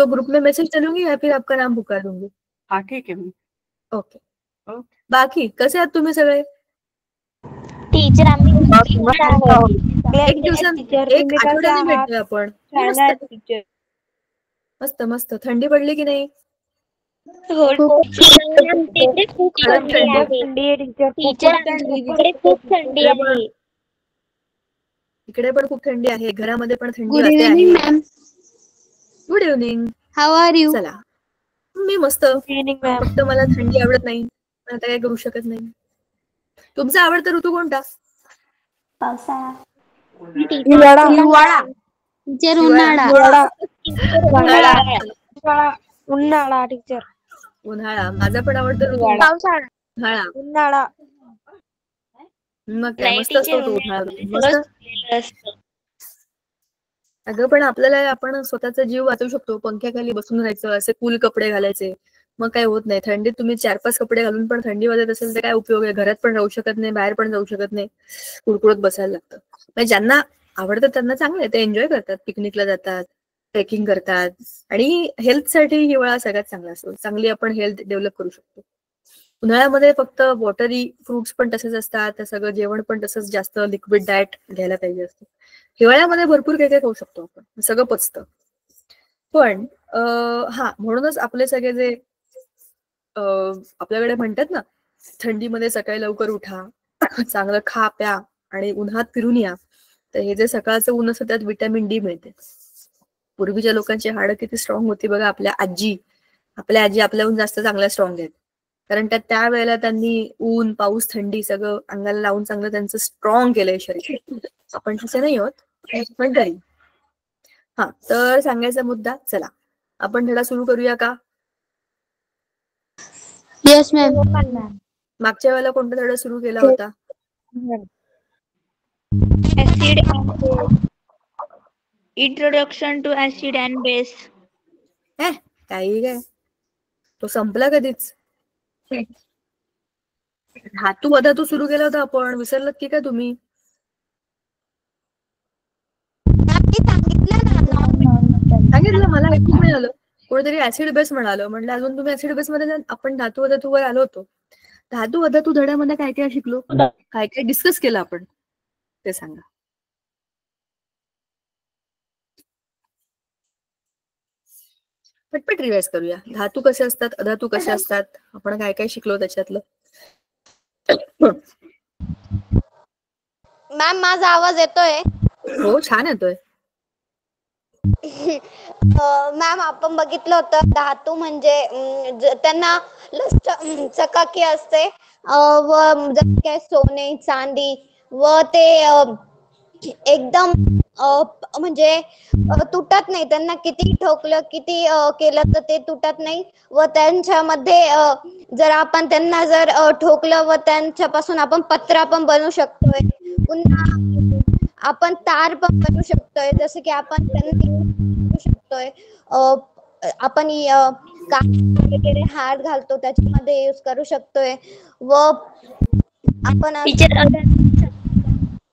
आपको ग्रुप में मैसेज डालूंगी या फिर आपका नाम पुकार दूंगी? हाँ ठीक है. ओके. बाकी कसे आहात तुम्ही सगळे? टीचर आम्ही एक आठवड्याने भेटतोय आपण. मस्त मस्त. थंडी पडली की नाही? खूप थंडी आहे टीचर. खूप थंडी आहे. इकडे पण खूप थंडी आहे. घरामध्ये पण थंडी गुड वाजते इव्हनिंग आहे. Ma'am. Good evening. How are you? चला, मी मस्त. फक्त मला थंडी आवडत नाही. आता काय करू शकत नाही. तुमचा आवडता ऋतू कोणता? पावसाळा. हिवाळा. टीचर उन्हाळा. उन्हाळा टीचर. उन्हाळा. माझा पण आवडता ऋतू पावसाळा. उन्हाळा. मग काय मस्त असतो तो उन्हाळा. मस्त. अगं पण आपल्याला आपण स्वतःचा जीव वाचवू शकतो. पंख्याखाली बसून राहायचं, असे कूल कपडे घालायचे, मग काय होत नाही. थंडीत तुम्ही 4-5 कपडे घालून पण थंडी वाजत असेल तर काय उपयोग आहे? घरात पण राहू शकत नाही, बाहेर पण जाऊ शकत नाही, कुडकुडत बसायला लागतं. म्हणजे ज्यांना आवडतं त्यांना चांगलं आहे, ते एन्जॉय करतात, पिकनिकला जातात, ट्रेकिंग करतात. आणि हेल्थसाठी हिवाळा सगळ्यात चांगला असतो. चांगली आपण हेल्थ डेव्हलप करू शकतो. उन्हाळ्यामध्ये फक्त वॉटरी फ्रुट्स पण तसेच असतात, सगळं जेवण पण तसंच जास्त लिक्विड डाएट घ्यायला पाहिजे असतं. हिवाळ्यामध्ये भरपूर काही काही खाऊ शकतो आपण, सगळं पचतं. पण हा, म्हणूनच आपले सगळे जे आपल्याकडे म्हणतात ना, थंडीमध्ये सकाळी लवकर उठा, चांगलं खा प्या आणि उन्हात फिरून या. तर हे जे सकाळचं ऊन असतं त्यात व्हिटॅमिन डी मिळते. पूर्वीच्या लोकांची हाडं किती स्ट्रॉंग होती बघा. आपल्या आजी आपल्याहून जास्त चांगल्या स्ट्रॉंग आहेत. कारण त्या वेळेला त्यांनी ऊन, पाऊस, थंडी सगळं अंगाला लावून चांगलं त्यांचं स्ट्रॉंग केलंय शरीर. आपण तसे नाही होत, पण तरी. हा, तर सांगायचा मुद्दा, चला आपण धडा सुरू करूया का? Yes ma'am. मागच्या वेळेला कोणता धडा सुरू केला होता? Introduction to acid and base. काही काय, तो संपला कधीच. धातू अधातू सुरू केला होता आपण, विसरलात की काय तुम्ही? सांगितलं, मला ऐकून मिळालं. कोणीतरी ऍसिड बेस म्हणालं, म्हणलं अजून तुम्ही ऍसिड बेस मध्ये आपण धातू अधातूवर आलो होतो. धातू अधातू धड्यामध्ये काय काय शिकलो, काय काय डिस्कस केलं आपण, ते सांगा. पटपट रिवाइज करूया. धातू कसे असतात, अधातू कसे असतात, आपण काय काय शिकलो त्याच्यातलं. मॅम, माझा आवाज येतोय? हो, छान येतोय. मॅम, आपण बघितलं होतं धातू म्हणजे त्यांना चकाकी असते व जसं काय सोने, चांदी व ते एकदम म्हणजे तुटत नाही. त्यांना किती ठोकलं, किती केलं तर ते तुटत नाही. व त्यांच्यामध्ये जर आपण त्यांना जर ठोकलं व त्यांच्यापासून आपण पत्रा पण बनवू शकतोय. पुन्हा आपण तार पण बनवू शकतोय. जसं की आपण त्यांना शकतोय, आपण वगैरे हार घालतो त्याच्यामध्ये यूज करू शकतोय. व आपण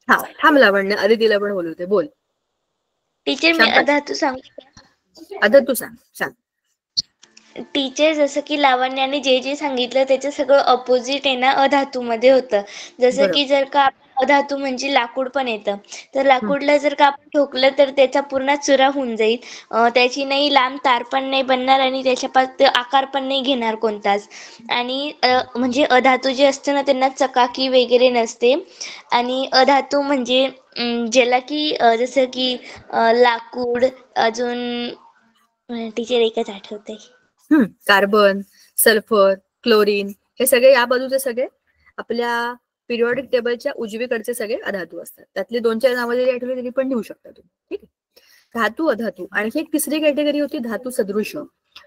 हा, थांबला म्हणणे, अदितीला पण बोलवते. बोल टीचर. मी अधातू सांगू? अधातू सांग. टीचर, जसं की लावण्याने जे सांगितलं त्याचं सगळं अपोजिट आहे ना अधातूमध्ये होतं. जसं की जर का अधातू म्हणजे लाकूड पण येतं, तर लाकूडला जर का आपण ठोकलं तर त्याचा पूर्ण चुरा होऊन जाईल. त्याची नाही लांब तार पण नाही बनणार आणि त्याच्या आकार पण नाही घेणार कोणताच. आणि म्हणजे अधातू जे असतं ना त्यांना चकाकी वगैरे नसते. आणि अधातू म्हणजे ज्याला की जसं की लाकूड, अजून टीचर एकच आठवतंय, कार्बन, सल्फर, क्लोरीन, हे सगळे या बाजूचे सगळे आपल्या पिरियॉडिक टेबलच्या उजवीकडचे सगळे अधातू असतात. त्यातले 2-4 नावं जरी आठवली तरी पण लिहू शकता तुम्ही. ठीक आहे. धातू, अधातू. आणखी एक तिसरी कॅटेगरी होती धातू सदृश्य.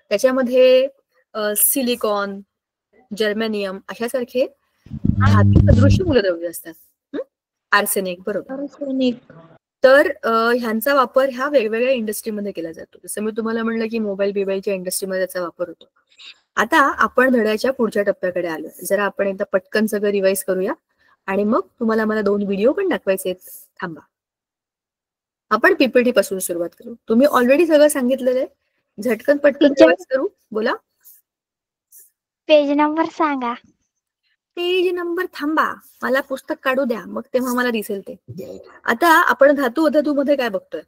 त्याच्यामध्ये सिलिकॉन, जर्मेनियम अशासारखे धातू सदृश्य मूलद्रव्य असतात. आर्सेनिक, बरोबर. तर ह्यांचा वापर ह्या वेगवेगळ्या इंडस्ट्रीमध्ये केला जातो. जसं मी तुम्हाला म्हणलं की मोबाईलच्या इंडस्ट्रीमध्ये त्याचा वापर होतो. आता आपण धड्याच्या पुढच्या टप्प्याकडे आलो. जरा आपण एकदा पटकन सगळं रिवाइज करूया आणि मग तुम्हाला मला 2 व्हिडिओ पण दाखवायचे आहेत. थांबा. आपण पीपीटी पासून सुरुवात करू. तुम्ही ऑलरेडी सगळं सांगितलेलं आहे झटकन पटकन Teacher. रिवाइज करू. बोला. पेज नंबर सांगा. पेज नंबर थांबा, मला पुस्तक काढू द्या, मग तेव्हा मला दिसेल ते. आता आपण धातू अधातू मध्ये काय बघतोय?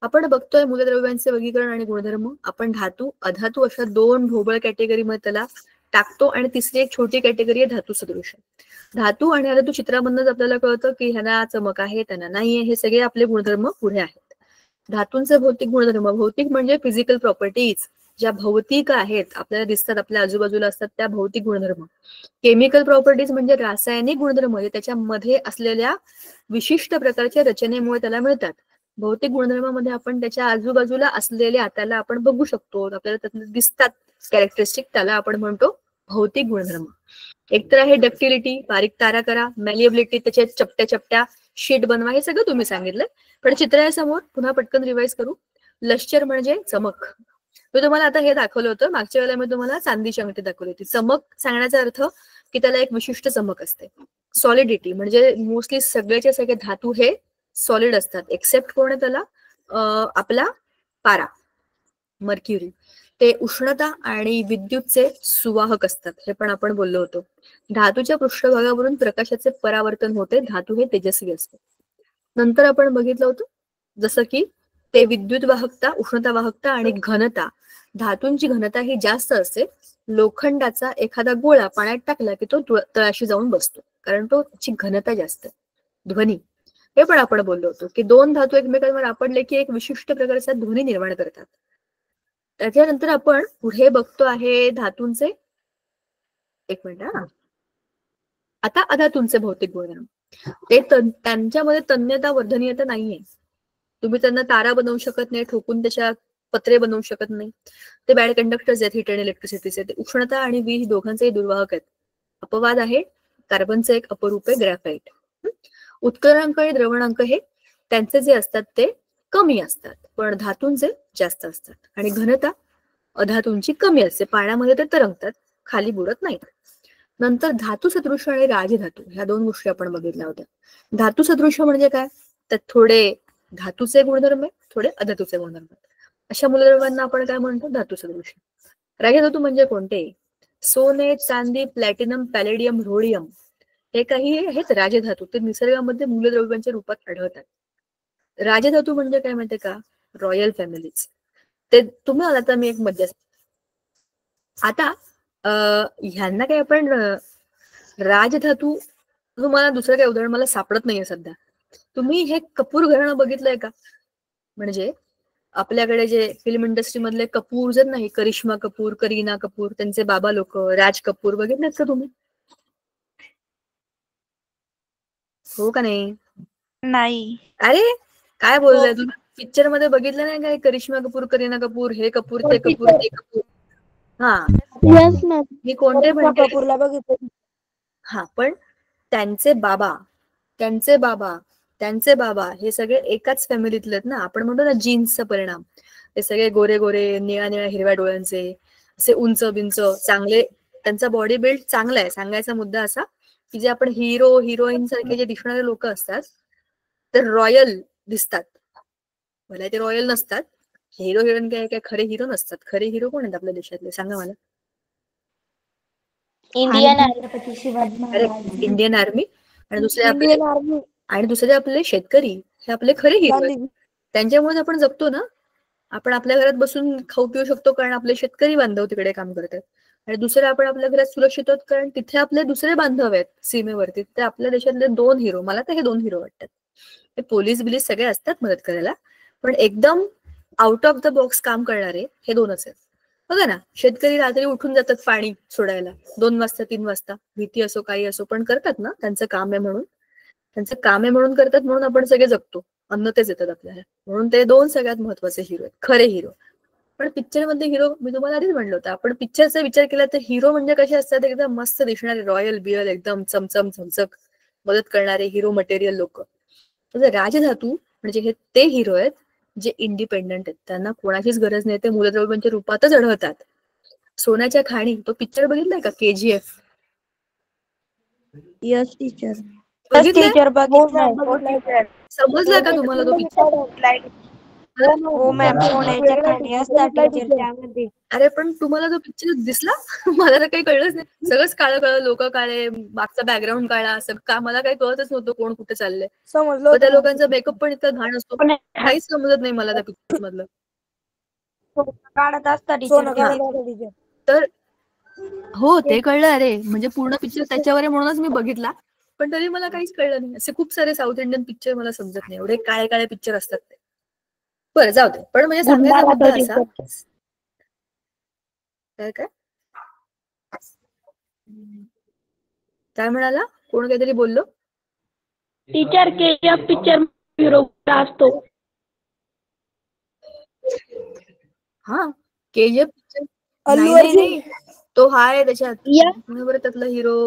आपण बघतोय मूलद्रव्यांचे वर्गीकरण आणि गुणधर्म. आपण धातू अधातू अशा 2 ढोबळ कॅटेगरीमध्ये त्याला टाकतो आणि तिसरी एक छोटी कॅटेगरी आहे धातू सदृश. धातू आणि अधातू चित्रामधूनच आपल्याला कळतं की ह्यांना चमक आहे, त्यांना नाहीये. हे सगळे आपले गुणधर्म पुढे आहेत. धातूंचे भौतिक गुणधर्म, भौतिक म्हणजे फिजिकल प्रॉपर्टीज, ज्या भौतिक आहेत, आपल्याला दिसतात, आपल्या आजूबाजूला असतात, त्या भौतिक गुणधर्म. केमिकल प्रॉपर्टीज म्हणजे रासायनिक गुणधर्म, त्याच्यामध्ये असलेल्या विशिष्ट प्रकारच्या रचनेमुळे त्याला मिळतात. भौतिक गुणधर्मामध्ये आपण त्याच्या आजूबाजूला असलेल्या त्याला आपण बघू शकतो, आपल्याला दिसतात कॅरेक्टरिस्टिक, त्याला आपण म्हणतो भौतिक गुणधर्म. एकतर आहे डक्टिलिटी, बारीक तारा करा, मॅलिएबिलिटी, त्याचे चपट्या चपट्या शीट बनवा, हे सगळं तुम्ही सांगितलं. पण चित्र आहे समोर, पुन्हा पटकन रिवाइज करू. लश्चर म्हणजे चमक. मी तुम्हाला आता हे दाखवलं होतं मागच्या वेळेला, मी तुम्हाला चांदीची अंगठी दाखवली होती. चमक सांगण्याचा अर्थ की त्याला एक विशिष्ट चमक असते. सॉलिडिटी म्हणजे मोस्टली सगळेचे सगळे धातू हे सॉलिड असतात, एक्सेप्ट कोण आहे त्याला, आपला पारा, मर्क्युरी. ते उष्णता आणि विद्युतचे सुवाहक असतात, हे पण आपण बोललो होतो. धातूच्या पृष्ठभागावरून प्रकाशाचे परावर्तन होते, धातू हे तेजस्वी असते. नंतर आपण बघितलं होतं जसं की ते विद्युत वाहकता, उष्णता वाहकता आणि घनता. धातूंची घनता ही जास्त असते. लोखंडाचा एखादा गोळा पाण्यात टाकला की तो तळाशी जाऊन बसतो, कारण तो त्याची घनता जास्त. ध्वनी, हे पण आपण बोललो होतो की 2 धातू एकमेकांवर आपडले की एक विशिष्ट प्रकारचा ध्वनी निर्माण करतात. त्याच्यानंतर आपण पुढे बघतो आहे धातूंचे, एक मिनिट हा, आता अधातूंचे भौतिक गुणधर्म. ते त्यांच्यामध्ये तन्यता वर्धनीयता नाहीये. तुम्ही त्यांना तारा बनवू शकत नाही, ठोकून त्याच्या पत्रे बनवू शकत नाही. ते बॅड कंडक्टर्स आहेत, हीट आणि इलेक्ट्रिसिटीचे. ते उष्णता आणि वीज दोघांचेही दुर्वाहक आहेत. अपवाद आहे कार्बनचं एक अपरूप आहे, ग्रॅफाइट. उत्कलनांक आणि द्रवणांक हे त्यांचे जे असतात ते कमी असतात, पण धातूंचे जास्त असतात. आणि घनता अधातूंची कमी असते, पाण्यामध्ये ते तरंगतात, खाली बुडत नाहीत. नंतर धातू सदृश आणि राजधातू, ह्या 2 गोष्टी आपण बघितल्या होत्या. धातू सदृश म्हणजे काय, तर थोडे धातूचे गुणधर्म आहे, थोडे अधातूचे गुणधर्म आहेत. अशा मूलद्रव्यांना आपण काय म्हणतो, धातू सदृश. राजधातू म्हणजे कोणते, सोने, चांदी, प्लॅटिनम, पॅलेडियम, रोडियम, हे काही आहेत राजधातू. ते निसर्गामध्ये मूलद्रव्यांच्या रूपात आढळतात. राजधातू म्हणजे काय माहितीये का, रॉयल फॅमिलीज. ते तुम्हाला आता मी एक मध्यस्थ, आता ह्यांना काही आपण राजधातू, तुम्हाला दुसरं काही उदाहरण मला सापडत नाहीये सध्या. तुम्ही हे कपूर घराणं बघितलंय का, म्हणजे आपल्याकडे जे फिल्म इंडस्ट्री मधले कपूर जर नाही, करिश्मा कपूर, करीना कपूर, त्यांचे बाबा लोक, राज कपूर, बघितलेत का तुम्ही? हो का नाही? नाही. अरे काय बोलताय तुम्ही, पिक्चर मध्ये बघितलं नाही काय, करिश्मा कपूर, करीना कपूर, हे कपूर, ते कपूर, ते कपूर. हा, यस मॅम. मी कोणते म्हणते, कपूरला बघितलं. हा, पण त्यांचे बाबा, त्यांचे बाबा, त्यांचे बाबा हे सगळे एकाच फॅमिलीतले आहेत ना. आपण म्हणतो ना जीन्सचा परिणाम. ते सगळे गोरे गोरे, निळ्या निळ्या हिरव्या डोळ्यांचे, असे उंच बिंच, चांगले, त्यांचा बॉडी बिल्ड चांगला आहे. सांगायचा मुद्दा असा की जे आपण हिरो हिरोईन सारखे जे दिसणारे लोक असतात ते रॉयल दिसतात, मला ते रॉयल नसतात. हिरो हिरोईन काय खरे हिरो नसतात. खरे हिरो कोण आहेत आपल्या देशातले, सांगा मला. Indian Chhatrapati Shivaji Maharaj. Indian army. आणि दुसरे आपले, इंडियन आर्मी, आणि दुसरे आपले शेतकरी, हे आपले खरे हिरो आहेत. त्यांच्यामुळे आपण जगतो ना. आपण आपल्या घरात बसून खाऊ पिऊ शकतो कारण आपले शेतकरी बांधव तिकडे काम करतात. आणि दुसरे आपण आपल्या घरात सुरक्षित आहोत कारण तिथे आपले दुसरे बांधव आहेत सीमेवरती. ते आपल्या देशातले 2 हिरो, मला तर हे 2 हिरो वाटतात. ते पोलीस बिलीस सगळे असतात मदत करायला, पण एकदम आउट ऑफ द बॉक्स काम करणारे हे 2च आहेत. बघा ना, शेतकरी रात्री उठून जातात पाणी सोडायला 2 वाजता 3 वाजता, भीती असो काही असो, पण करतात ना, त्यांचं काम आहे म्हणून. त्यांचं काम आहे म्हणून करतात, म्हणून आपण सगळे जगतो, अन्न तेच येतात आपल्याला. म्हणून ते 2 सगळ्यात महत्वाचे हिरो आहेत, खरे हिरो. पण पिक्चर मध्ये हिरो, मी तुम्हाला आधीच म्हणलं होतं, आपण पिक्चरचा विचार केला तर हिरो म्हणजे कसे असतात, एकदम मस्त दिसणारे, रॉयल बियल, एकदम चमचम चमचक मदत करणारे हिरो मटेरियल लोक. राजधातू म्हणजे हे ते हिरो आहेत जे इंडिपेंडंट आहेत, त्यांना कोणाचीच गरज नाही, ते मूलद्रव्यांच्या रूपातच आढळतात. सोन्याच्या खाणी, तो पिक्चर बघितलाय का, KGF? Yes teacher. बघितलंय? टीचर बघितलं. समजला का तुम्हाला तो पिक्चर? हो मॅम, सोन्याच्या खाणी असतात टीचर त्यामध्ये. अरे पण तुम्हाला जो पिक्चर दिसला मला तर काही कळलंच नाही. सगळंच काळं काळं, लोक काळे, मागचा बॅकग्राऊंड काळा, असं का मला काही कळतच नव्हतं कोण कुठे चाललंय. समजलं त्या होतं लोकांचा मेकअप पण इतका घाण असतो, काहीच समजत नाही मला त्या पिक्चर मधलं. काढत असतात सोनं टीचर. काढत होता टीचर. तर हो ते कळलं. अरे म्हणजे पूर्ण पिक्चर त्याच्यावर आहे म्हणूनच मी बघितला, पण तरी मला काहीच कळलं नाही. असे खूप सारे साऊथ इंडियन पिक्चर मला समजत नाही, एवढे काळे काळे पिक्चर असतात ते. बरं जाऊ दे. पण म्हणजे सांगायचा मुद्दा असा काय काय काय म्हणाला, कोण काहीतरी बोललो. टीचर KGF पिक्चर हिरो असतो. हा KGF पिक्चर अल्लू नाही नाही अर्जुन. नाही, तो हा आहे त्याच्यात. कोणी बरं त्यातला हिरो?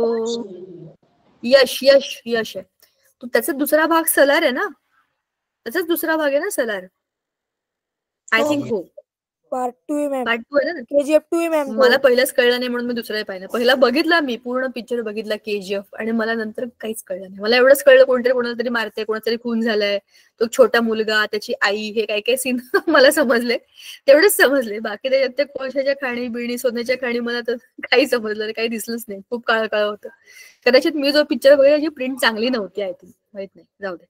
यश यश यश आहे तो. त्याचा दुसरा भाग सलार आहे ना, त्याचाच दुसरा भाग आहे ना सलार, आय थिंक. हो पार्ट 2 आहे मॅम. पार्ट 2 आहे ना. KGF 2 आहे मॅम. मला पहिलंच कळलं नाही म्हणून मी दुसरंही पाहिलं. पहिला बघितला मी, पूर्ण पिक्चर बघितला KGF, आणि मला नंतर काहीच कळलं नाही. मला एवढंच कळलं कोणतरी कोणाला तरी मारते, कोणातरी खून झालाय, तो छोटा मुलगा, त्याची आई, हे काय काय सीन मला समजले, तेवढेच समजले. बाकी त्याच्यात ते कोळशाच्या खाणी बिणी, सोन्याच्या खाणी, मला तर काही समजलं नाही, काही दिसलंच नाही. खूप काळं काळं होतं. कदाचित मी जो पिक्चर बघितला त्याची प्रिंट चांगली नव्हती, आय थिंक, माहित नाही, जाऊ दे,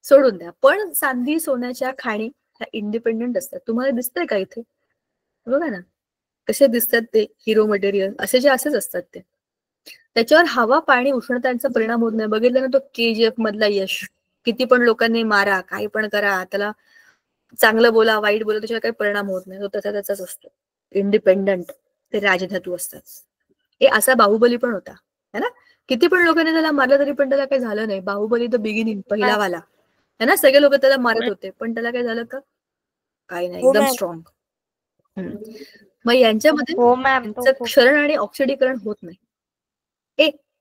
सोडून द्या. पण चांदी सोन्याच्या खाणी ह्या इंडिपेंडेंट असतात. तुम्हाला दिसतंय का इथे? बघा ना कसे दिसतात ते हिरो मटेरियल, असेच असतात ते. त्याच्यावर हवा, पाणी, उष्णतांचा परिणाम होत नाही. बघितलं ना तो KGF मधला यश, किती पण लोकांनी मारा, काही पण करा, त्याला चांगलं बोला, वाईट बोला, त्याच्यावर काही परिणाम होत नाही. तो त्याचाच असतो, इंडिपेंडंट. ते राजधातू असतात. हे असा बाहुबली पण होता है ना. किती पण लोकांनी त्याला मारलं तरी पण त्याला काही झालं नाही. बाहुबली द बिगिनिंग, पहिला वाला है ना, सगळे लोक त्याला मारत होते, पण त्याला काय झालं का? काही नाही, हो एकदम मॅम. स्ट्रॉंग. मग यांच्यामध्ये हो मॅम. यांचं क्षरण आणि ऑक्सिडीकरण होत नाही.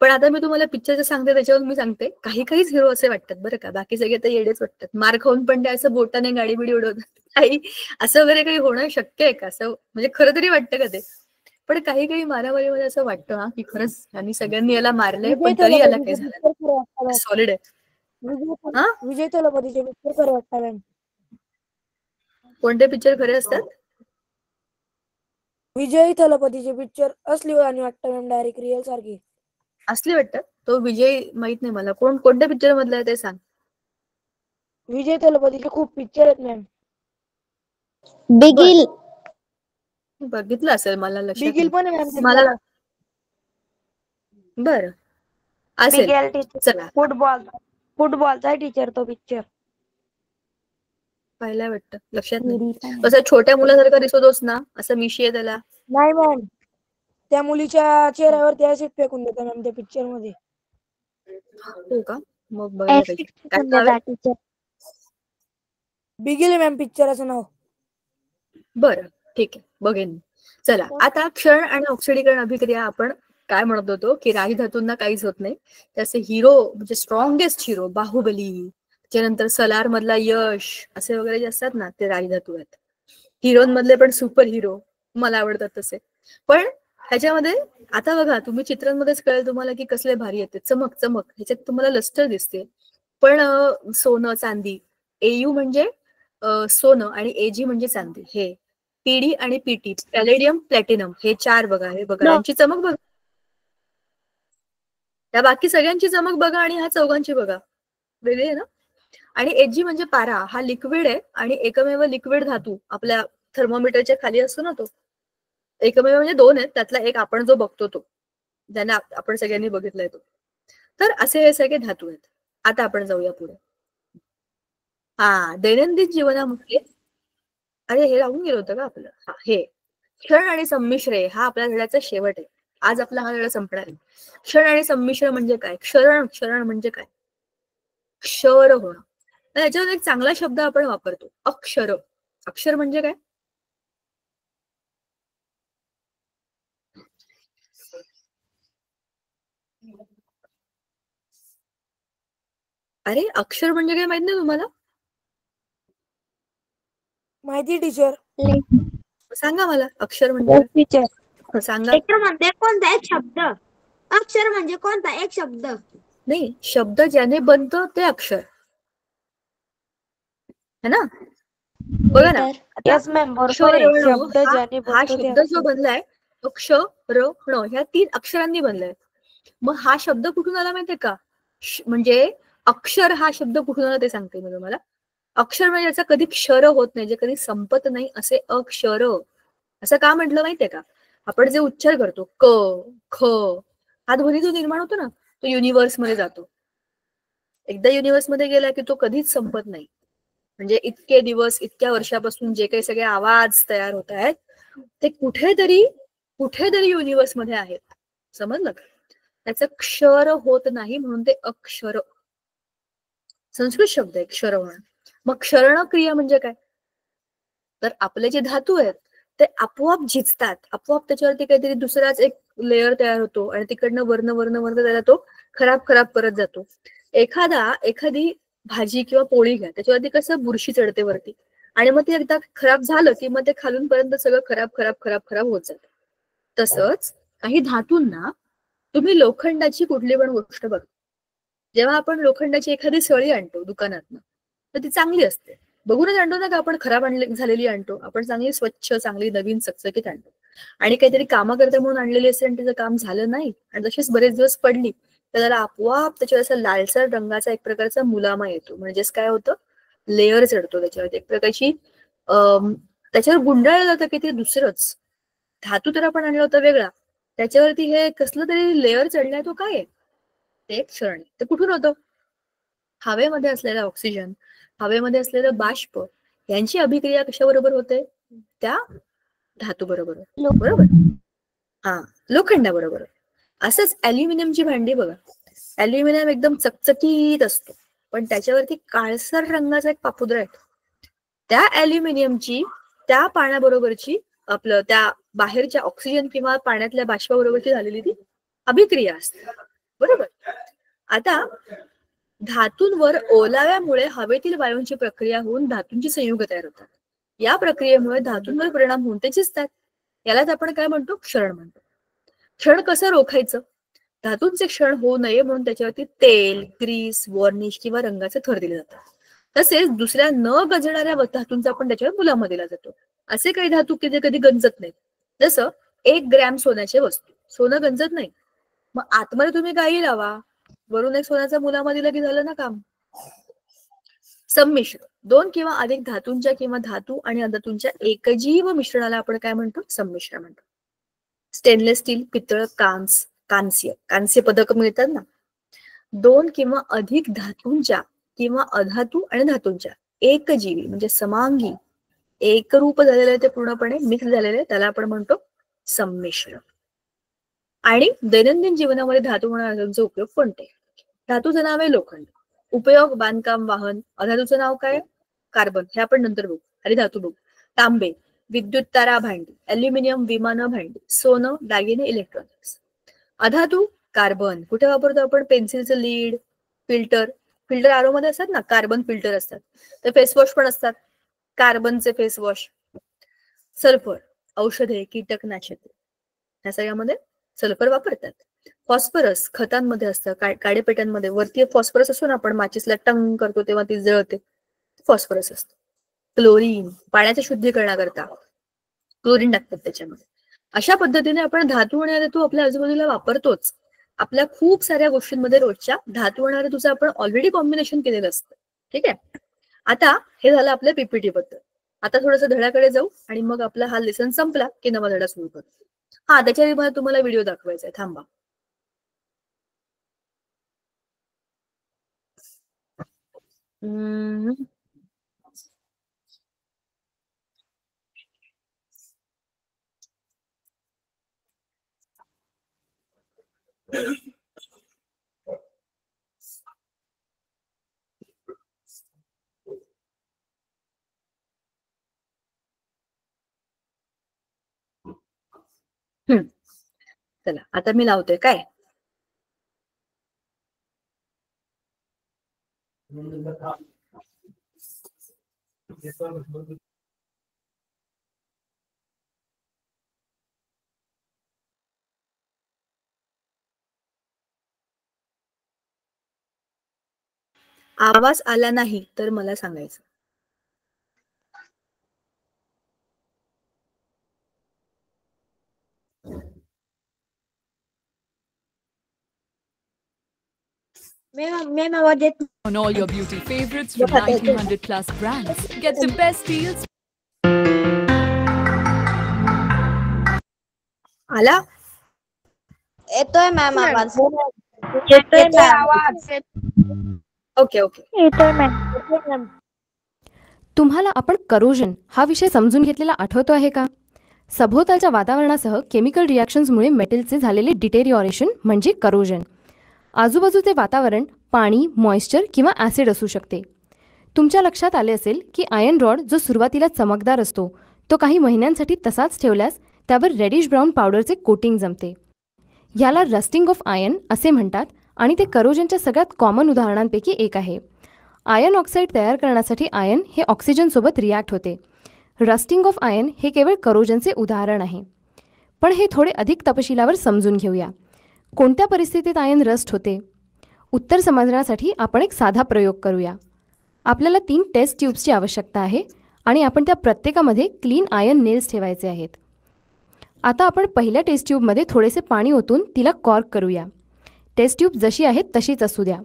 पण आता मी तुम्हाला पिक्चरचं सांगते, त्याच्यावर मी सांगते, काही काहीच हिरो असे वाटतात बरं का, बाकी सगळे तर येडेच वाटतात. मार खाऊन पण ते असं बोटाने गाडी बिडी उडवतात, काही असं वगैरे काही होणं शक्य आहे का? असं म्हणजे खरं तरी वाटतं का ते? पण काही काही मारामारीमध्ये असं वाटतं ना की खरंच यांनी सगळ्यांनी याला मारलंय, पण तरी याला काही झालं. सॉलिड आहे. हा, विजय तलपतीचे पिक्चर खरे वाटतात मॅम. कोणते पिक्चर खरे असतात? विजय तलपतीचे पिक्चर असली आणि वाटतं मॅम, डायरेक्ट रिअल सारखी असली वाटतं. तो विजय माहित नाही मला, कोणत्या पिक्चर मधला आहे ते सांग. विजय तलपतीचे खूप पिक्चर आहेत मॅम. बिगिल. बघितलं असेल, मला लक्षात बिगिल पण आहे नाही. मॅम. मला बरं असेल. बिगेल टीचर चला, फुटबॉलचा आहे टीचर तो पिक्चर. पाहिला वाटतं, लक्षात नाही. असं छोट्या मुलासारखा दिसतोस ना, असं मिशी आहे त्याला. नाही मॅम, त्या मुलीच्या चेहऱ्यावरती ऍसिड फेकून देतात मॅम त्या पिक्चर मध्ये. हो का? मग बघायला पाहिजे. काय नाव आहे? टीचर बिगिल मॅम पिक्चराचं नाव. बरं ठीक आहे, बघेन. चला, आता क्षरण आणि ऑक्सिडीकरण अभिक्रिया आपण काय म्हणत होतो की राजधातूंना काहीच होत नाही. त्याचे हिरो म्हणजे स्ट्रॉंगेस्ट हिरो बाहुबली, त्याच्यानंतर सलार मधला यश, असे वगैरे जे असतात ना, ते राजधातू आहेत. हिरोमधले पण सुपर हिरो मला आवडतात तसे. पण ह्याच्यामध्ये आता बघा, तुम्ही चित्रांमध्येच कळेल तुम्हाला की कसले भारी येते, चमक चमक, ह्याच्यात तुम्हाला लस्टर दिसते. पण सोनं चांदी, AU म्हणजे सोनं आणि AG म्हणजे चांदी, हे PD आणि PT, पॅलेडियम प्लॅटिनम, हे 4 बघा, हे बघा, यांची चमक बघा, त्या बाकी सगळ्यांची चमक बघा, आणि ह्या चौघांची बघा, वेगळी आहे ना. आणि Ag म्हणजे पारा, हा लिक्विड आहे, आणि एकमेव लिक्विड धातू आपल्या थर्मोमीटरच्या खाली असतो ना, तो एकमेव म्हणजे 2 आहेत, त्यातला एक आपण जो बघतो तो, ज्यांना आपण सगळ्यांनी बघितलाय तो. तर असे हे सगळे धातू आहेत. आता आपण जाऊया पुढे. दैनंदिन जीवनामध्ये, अरे हे राहून गेलं होतं का आपलं. हे क्षण आणि संमिश्र, हा आपल्या धड्याचा शेवट आहे. आज आपला हा धडा संपणार आहे. क्षण आणि संमिश्र म्हणजे काय? क्षरण म्हणजे काय? क्षर होणं. याच्यावर एक चांगला शब्द आपण वापरतो, अक्षर. अक्षर म्हणजे काय? अरे अक्षर म्हणजे काय माहित नाही तुम्हाला? माहिती टीचर. सांगा मला, अक्षर म्हणजे टीचर सांगा. अक्षर म्हणजे कोणता एक शब्द. अक्षर म्हणजे कोणता एक शब्द. नाही, शब्द ज्याने बनतो ते अक्षर है ना. बघा ना, आता येस मॅम, क्ष बरोबर आहे. ण शब्द ज्याने हा बनतो ते शब्द जो बनलाय तो क्ष र ण ह्या 3 अक्षरांनी बनलाय. मग हा शब्द कुठून आला माहितीये का? म्हणजे अक्षर हा शब्द कुठून आला ते सांगते मी तुम्हाला. अक्षर म्हणजे याचा कधी क्षर होत नाही, जे कधी संपत नाही असे अक्षर. असं का म्हटलं माहितीये का? आपण जे उच्चार करतो क ख हा ध्वनी जो निर्माण होतो ना, तो युनिव्हर्स मध्ये जातो. एकदा युनिव्हर्स मध्ये गेला की तो कधीच संपत नाही. म्हणजे इतके दिवस इतक्या वर्षापासून जे काही सगळे आवाज तयार होत आहेत ते कुठेतरी युनिव्हर्स मध्ये आहेत. समजलं का? त्याचं क्षर होत नाही म्हणून ते अक्षर. संस्कृत शब्द आहे क्षरवण. मग क्षरण क्रिया म्हणजे काय? तर आपले जे धातू आहेत ते आपोआप झिजतात, आपोआप त्याच्यावरती काहीतरी दुसराच एक लेअर तयार होतो आणि तिकडनं वर्ण त्याला तो खराब करत जातो. एखादी भाजी किंवा पोळी घ्या, त्याच्यावरती कसं बुरशी चढते वरती आणि मग ते एकदा खराब झालं की मग ते खालूनपर्यंत सगळं खराब होत जातं. तसंच काही धातूंना तुम्ही लोखंडाची कुठली पण गोष्ट बघा, जेव्हा आपण लोखंडाची एखादी सळी आणतो दुकानातनं तर ती चांगली असते. बघूनच आणतो ना का आपण खराब झालेली आणतो. आपण चांगली स्वच्छ चांगली नवीन चकचकीत आणतो. आणि काहीतरी कामाकरता म्हणून आणलेली असते आणि तिचं काम झालं नाही आणि तशीच बरेच दिवस पडली तर त्याला आपोआप त्याच्यावर असं लालसर रंगाचा एक प्रकारचा मुलामा येतो. म्हणजेच काय होतं, लेअर चढतो त्याच्यावर एक प्रकारची त्याच्यावर गुंडाळलं जातं की ते दुसरंच. धातू तर आपण आणला होता वेगळा, त्याच्यावरती हे कसलं तरी लेअर चढलाय. तो काय आहे? ते एक क्षरण. ते कुठून होतं? हवेमध्ये असलेला ऑक्सिजन, हवेमध्ये असलेलं बाष्प यांची अभिक्रिया कशाबरोबर होते? त्या धातू बरोबर. बरोबर? हा, लोखंडाबरोबर. असंच अल्युमिनियमची भांडी बघा. अल्युमिनियम एकदम चकचकीत असतो पण त्याच्यावरती काळसर रंगाचा एक पापुद्रा येतो. त्या अल्युमिनियमची त्या पाण्याबरोबरची आपलं त्या बाहेरच्या ऑक्सिजन किंवा पाण्यातल्या बाष्पाबरोबरची झालेली ती अभिक्रिया असते. बरोबर? आता धातूंवर ओलाव्यामुळे हवेतील वायूंची प्रक्रिया होऊन धातूंची संयुग तयार होतात. या प्रक्रियेमुळे धातूंवर परिणाम होऊन ते झिजतात. यालाच आपण काय म्हणतो? क्षरण म्हणतो. क्षरण कसं रोखायचं? धातूंचे क्षरण होऊ नये म्हणून त्याच्यावरती तेल, ग्रीस, वॉर्निश किंवा रंगाचे थर दिले जातात. तसेच दुसऱ्या न गंजणाऱ्या धातूंचा आपण त्याच्यावर मुलामा दिला जातो. असे काही धातू की जे कधी गंजत नाहीत, जसं 1 ग्रॅम सोन्याचे वस्तू. सोनं गंजत नाही, मग आतमध्ये तुम्ही काही लावा, वरून एक सोन्याचा मुलामा दिला की झालं ना काम. संमिश्र 2 किंवा अधिक धातूंच्या किंवा धातू आणि अधातूंच्या एकजीव मिश्रणाला आपण काय म्हणतो? संमिश्र म्हणतो. स्टेनलेस स्टील, पितळ, कांस्य पदक मिळतात ना. 2 किंवा अधिक धातूंच्या किंवा अधातू आणि धातूंच्या एकजीवी म्हणजे समांगी एकरूप झालेले ते पूर्णपणे मिक्स झालेले त्याला आपण म्हणतो संमिश्र. आणि दैनंदिन जीवनामध्ये धातू आणि धातूंचे उपयोग कोणते? धातूचं नाव आहे लोखंड. उपयोग बांधकाम, वाहन. अधातूचं नाव काय? कार्बन. हे आपण नंतर बघू, आधी धातू बघू. तांबे, विद्युत तारा, भांडी. अल्युमिनियम, विमानं, भांडी. सोनं, दागिने, इलेक्ट्रॉनिक्स. अधातू कार्बन. कुठे वापरतो आपण? पेन्सिलचं लीड, फिल्टर आरो मध्ये असतात ना, कार्बन फिल्टर असतात. तर फेसवॉश पण असतात, कार्बनचे फेसवॉश. सल्फर, औषधे, कीटकनाशके, ह्या सगळ्यामध्ये सल्फर वापरतात. फॉस्फरस खतांमध्ये असतं, काडेपेट्यांमध्ये. वरती फॉस्फरस असतो ना, आपण माचीसला टंग करतो तेव्हा ती जळते, फॉस्फरस असतं. क्लोरीन, पाण्याच्या शुद्धीकरणाकरता क्लोरीन टाकतात त्याच्यामध्ये. अशा पद्धतीने आपण धातू आणि अधातू आपल्या आजूबाजूला वापरतोच. आपल्या खूप साऱ्या गोष्टींमध्ये रोजच्या धातू आणि धातूचं आपण ऑलरेडी कॉम्बिनेशन केलेलं असतं. ठीक आहे. आता हे झालं आपल्या पीपीटी बद्दल. आता थोडंसं धड्याकडे जाऊ आणि मग आपला हा लेसन संपला की नवा धडा सुरू करू. हा, त्याच्यावर मला तुम्हाला व्हिडिओ दाखवायचा आहे, थांबा. चला आता मी लावते काय. आवाज आला नाही तर मला सांगायचं. मैम आवाज येत On all your beauty favorites from 1900 plus brands. Get the best deals. आला? येतोय मॅम आवाज. येतोय आवाज. Okay okay. येतोय मॅम. तुम्हाला आपण करोजन हा विषय समजून घेतलेला आठवतो आहे का? सभोवतालच्या वातावरणासह केमिकल रिॲक्शन्समुळे मेटलचे झालेले डिटेरिओरेशन म्हणजे करोजन. आजूबाजूचे वातावरण पाणी, मॉइश्चर किंवा ॲसिड असू शकते. तुमच्या लक्षात आले असेल की आयर्न रॉड जो सुरुवातीला चमकदार असतो तो काही महिन्यांसाठी तसाच ठेवल्यास त्यावर रेडिश ब्राऊन पावडरचे कोटिंग जमते. याला रस्टिंग ऑफ आयर्न असे म्हणतात आणि ते करोजनच्या सगळ्यात कॉमन उदाहरणांपैकी एक आहे. आयर्न ऑक्साईड तयार करण्यासाठी आयर्न हे ऑक्सिजनसोबत रिॲक्ट होते. रस्टिंग ऑफ आयर्न हे केवळ करोजनचे उदाहरण आहे. पण हे थोडे अधिक तपशिलावर समजून घेऊया. कोणत्या परिस्थितीत आयर्न रस्ट होते? उत्तर समजण्यासाठी आपण एक साधा प्रयोग करूया. आपल्याला 3 टेस्ट ट्यूब्सची आवश्यकता आहे आणि आपण त्या प्रत्येकामध्ये क्लीन आयर्न नेल्स ठेवायचे आहेत. आता आपण पहिल्या टेस्ट ट्यूबमध्ये थोडेसे पाणी ओतून तिला कॉर्क करूया. टेस्ट ट्यूब जशी आहे तशीच असू द्या.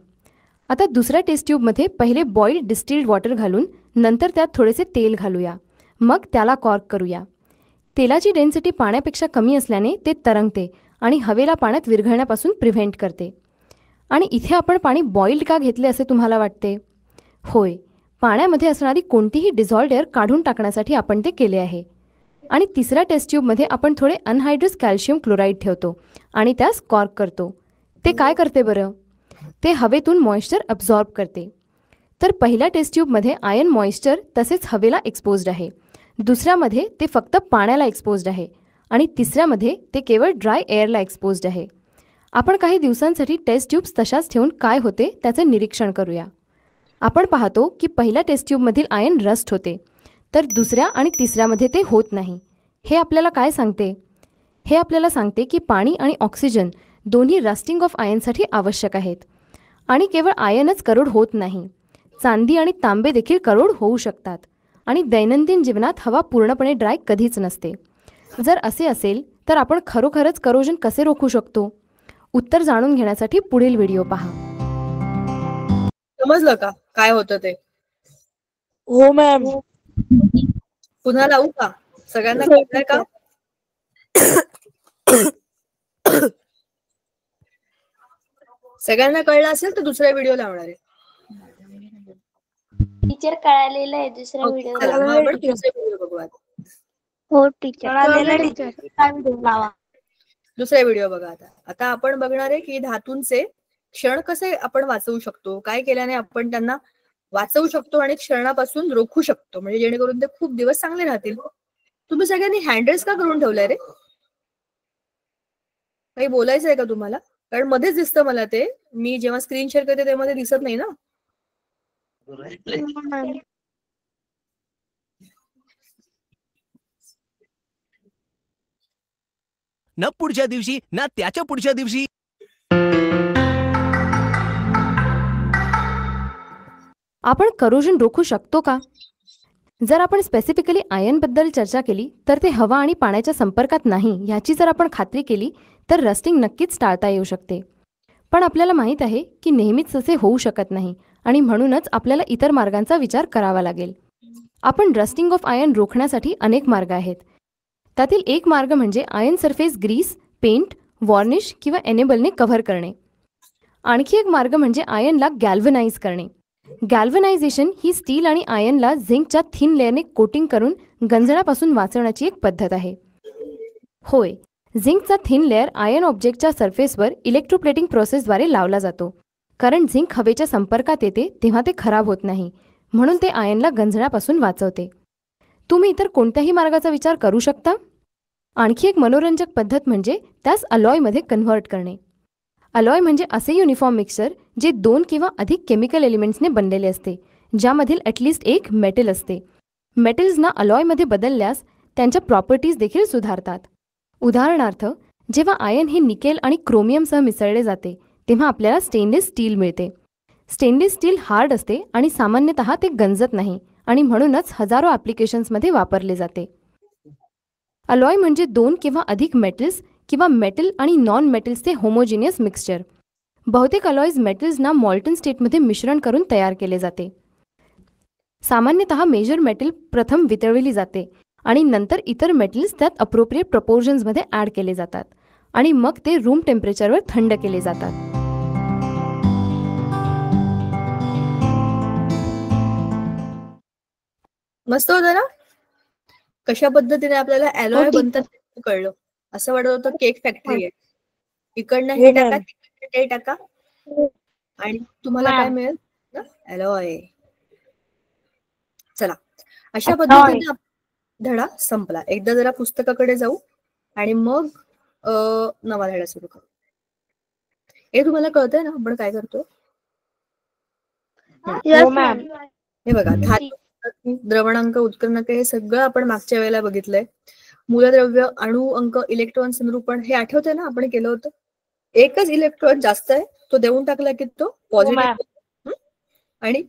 आता दुसऱ्या टेस्ट ट्यूबमध्ये पहिले बॉइल्ड डिस्टिल्ड वॉटर घालून नंतर त्यात थोडेसे तेल घालूया. मग त्याला कॉर्क करूया. तेलाची डेन्सिटी पाण्यापेक्षा कमी असल्याने ते तरंगते आणि हवेला पाण्यात विरघळण्यापासून प्रिव्हेंट करते. आणि इथे आपण पाणी बॉइल्ड का घेतले असे तुम्हाला वाटते? होय, पाण्यामध्ये असणारी कोणतीही डिझॉल्व्ड एअर काढून टाकण्यासाठी आपण ते केले आहे. आणि तिसऱ्या टेस्ट ट्यूबमध्ये आपण थोडे अनहायड्रस कॅल्शियम क्लोराईड ठेवतो आणि त्यास कॉर्क करतो. ते काय करते बरं? ते हवेतून मॉइश्चर अब्झॉर्ब करते. तर पहिल्या टेस्ट ट्यूबमध्ये आयर्न मॉइश्चर तसेच हवेला एक्सपोज्ड आहे. दुसऱ्यामध्ये ते फक्त पाण्याला एक्सपोज्ड आहे आणि तिसऱ्यामध्ये ते केवळ ड्राय एअरला एक्सपोज्ड आहे. आपण काही दिवसांसाठी टेस्ट ट्यूब्स तशाच ठेवून काय होते त्याचे निरीक्षण करूया. आपण पाहतो की पहिल्या टेस्ट ट्यूबमधील आयर्न रस्ट होते तर दुसऱ्या आणि तिसऱ्यामध्ये ते होत नाही. हे आपल्याला काय सांगते? हे आपल्याला सांगते की पाणी आणि ऑक्सिजन दोन्ही रस्टिंग ऑफ आयर्नसाठी आवश्यक आहेत. आणि केवळ आयर्नच करोड होत नाही, चांदी आणि तांबे देखील करोड होऊ शकतात. आणि दैनंदिन जीवनात हवा पूर्णपणे ड्राय कधीच नसते. जर असे असेल तर आपण खरोखरच करोजन कसे रोखू शकतो? उत्तर जाणून घेण्यासाठी पुढील व्हिडिओ पहा. समजलं का काय होतं ते? हो मॅम. पुन्हा लावू का? सगळ्यांना कळतंय का? सगळ्यांना कळलं असेल तर दुसरा व्हिडिओ लावणार आहे. टीचर कळालेलं आहे दुसरा व्हिडिओ. चला, मग आपण दुसरा व्हिडिओ बघू आता. हो टीचर. दुसरा व्हिडिओ बघा आता. आता आपण बघणार आहे की धातूंचे क्षण कसे आपण वाचवू शकतो, काय केल्याने आपण त्यांना वाचवू शकतो आणि क्षणापासून रोखू शकतो, म्हणजे जेणेकरून ते खूप दिवस चांगले राहतील. तुम्ही सगळ्यांनी हँडल्स का करून ठेवलंय रे? काही बोलायचं आहे का तुम्हाला? कारण मध्येच दिसतं मला ते. मी जेव्हा स्क्रीन शेअर करते त्यामध्ये दिसत नाही ना. न पुढच्या दिवशी ना त्याच्या पुढच्या दिवशी. आपण करोजन रोखू शकतो का? जर आपण स्पेसिफिकली आयर्नबद्दल चर्चा केली तर ते हवा आणि पाण्याच्या संपर्कात नाही याची जर आपण खात्री केली तर रस्टिंग नक्कीच टाळता येऊ शकते. पण आपल्याला माहीत आहे की नेहमीच तसे होऊ शकत नाही आणि म्हणूनच आपल्याला इतर मार्गांचा विचार करावा लागेल. आपण रस्टिंग ऑफ आयर्न रोखण्यासाठी अनेक मार्ग आहेत. त्यातील एक मार्ग म्हणजे iron surface grease, paint, varnish किंवा एनेबलने कव्हर करणे. आणखी एक मार्ग म्हणजे आयर्नला गॅल्व्हनाइज करणे. गॅल्व्हनायझेशन ही स्टील आणि आयर्नला झिंकच्या थिन लेअरने कोटिंग करून गंजण्यापासून वाचवण्याची एक पद्धत आहे. होय, झिंकचा थिन लेअर आयर्न ऑब्जेक्टच्या सरफेसवर इलेक्ट्रोप्लेटिंग प्रोसेसद्वारे लावला जातो. कारण झिंक हवेच्या संपर्कात येते तेव्हा ते खराब होत नाही, म्हणून ते आयर्नला गंजण्यापासून वाचवते. तुम्ही इतर कोणत्याही मार्गाचा विचार करू शकता. आणखी एक मनोरंजक पद्धत म्हणजे त्यास अलॉयमध्ये कन्व्हर्ट करणे. अलॉय म्हणजे असे युनिफॉर्म मिक्सचर जे 2 किंवा अधिक केमिकल एलिमेंट्सने बनलेले असते, ज्यामधील ॲटलिस्ट एक मेटल असते. मेटल्सना अलॉयमध्ये बदलल्यास त्यांच्या प्रॉपर्टीज देखील सुधारतात. उदाहरणार्थ, जेव्हा आयर्न हे निकेल आणि क्रोमियमसह मिसळले जाते तेव्हा आपल्याला स्टेनलेस स्टील मिळते. स्टेनलेस स्टील हार्ड असते आणि सामान्यतः ते गंजत नाही आणि म्हणूनच हजारो ॲप्लिकेशन्समध्ये वापरले जाते. अलॉय म्हणजे 2 किंवा अधिक मेटल्स किंवा मेटल आणि नॉन मेटल्सचे होमोजिनियस मिक्सचर. बहुतेक अलॉईज मेटल्सना मॉल्टन स्टेटमध्ये मिश्रण करून तयार केले जाते. सामान्यतः मेजर मेटल प्रथम वितळवली जाते आणि नंतर इतर मेटल्स त्यात अप्रोप्रिएट प्रपोर्शन्समध्ये ॲड केले जातात आणि मग ते रूम टेम्परेचरवर थंड केले जातात. मस्त होतं ना? कशा पद्धतीने आपल्याला अलॉय बनतात ते कळलं. असं वाटत होतं केक फॅक्टरी आहे. इकडनं हे टाका, तिकडनं ते टाका आणि तुम्हाला काय मिळेल? अलॉय. चला, अशा पद्धतीने धडा संपला. एकदा जरा पुस्तकाकडे जाऊ आणि मग नवा धडा सुरू करू. हे तुम्हाला कळतंय ना आपण काय करतो? हे बघा, धातू, द्रवणांक, उत्कर्णक हे सगळं आपण मागच्या वेळेला बघितलंय. मूलद्रव्य, अणु अंक, इलेक्ट्रॉन संरूपण हे आठवतंय ना आपण केलं होतं. एकच इलेक्ट्रॉन जास्त आहे, तो देऊन टाकला की तो पॉझिटिव्ह. आणि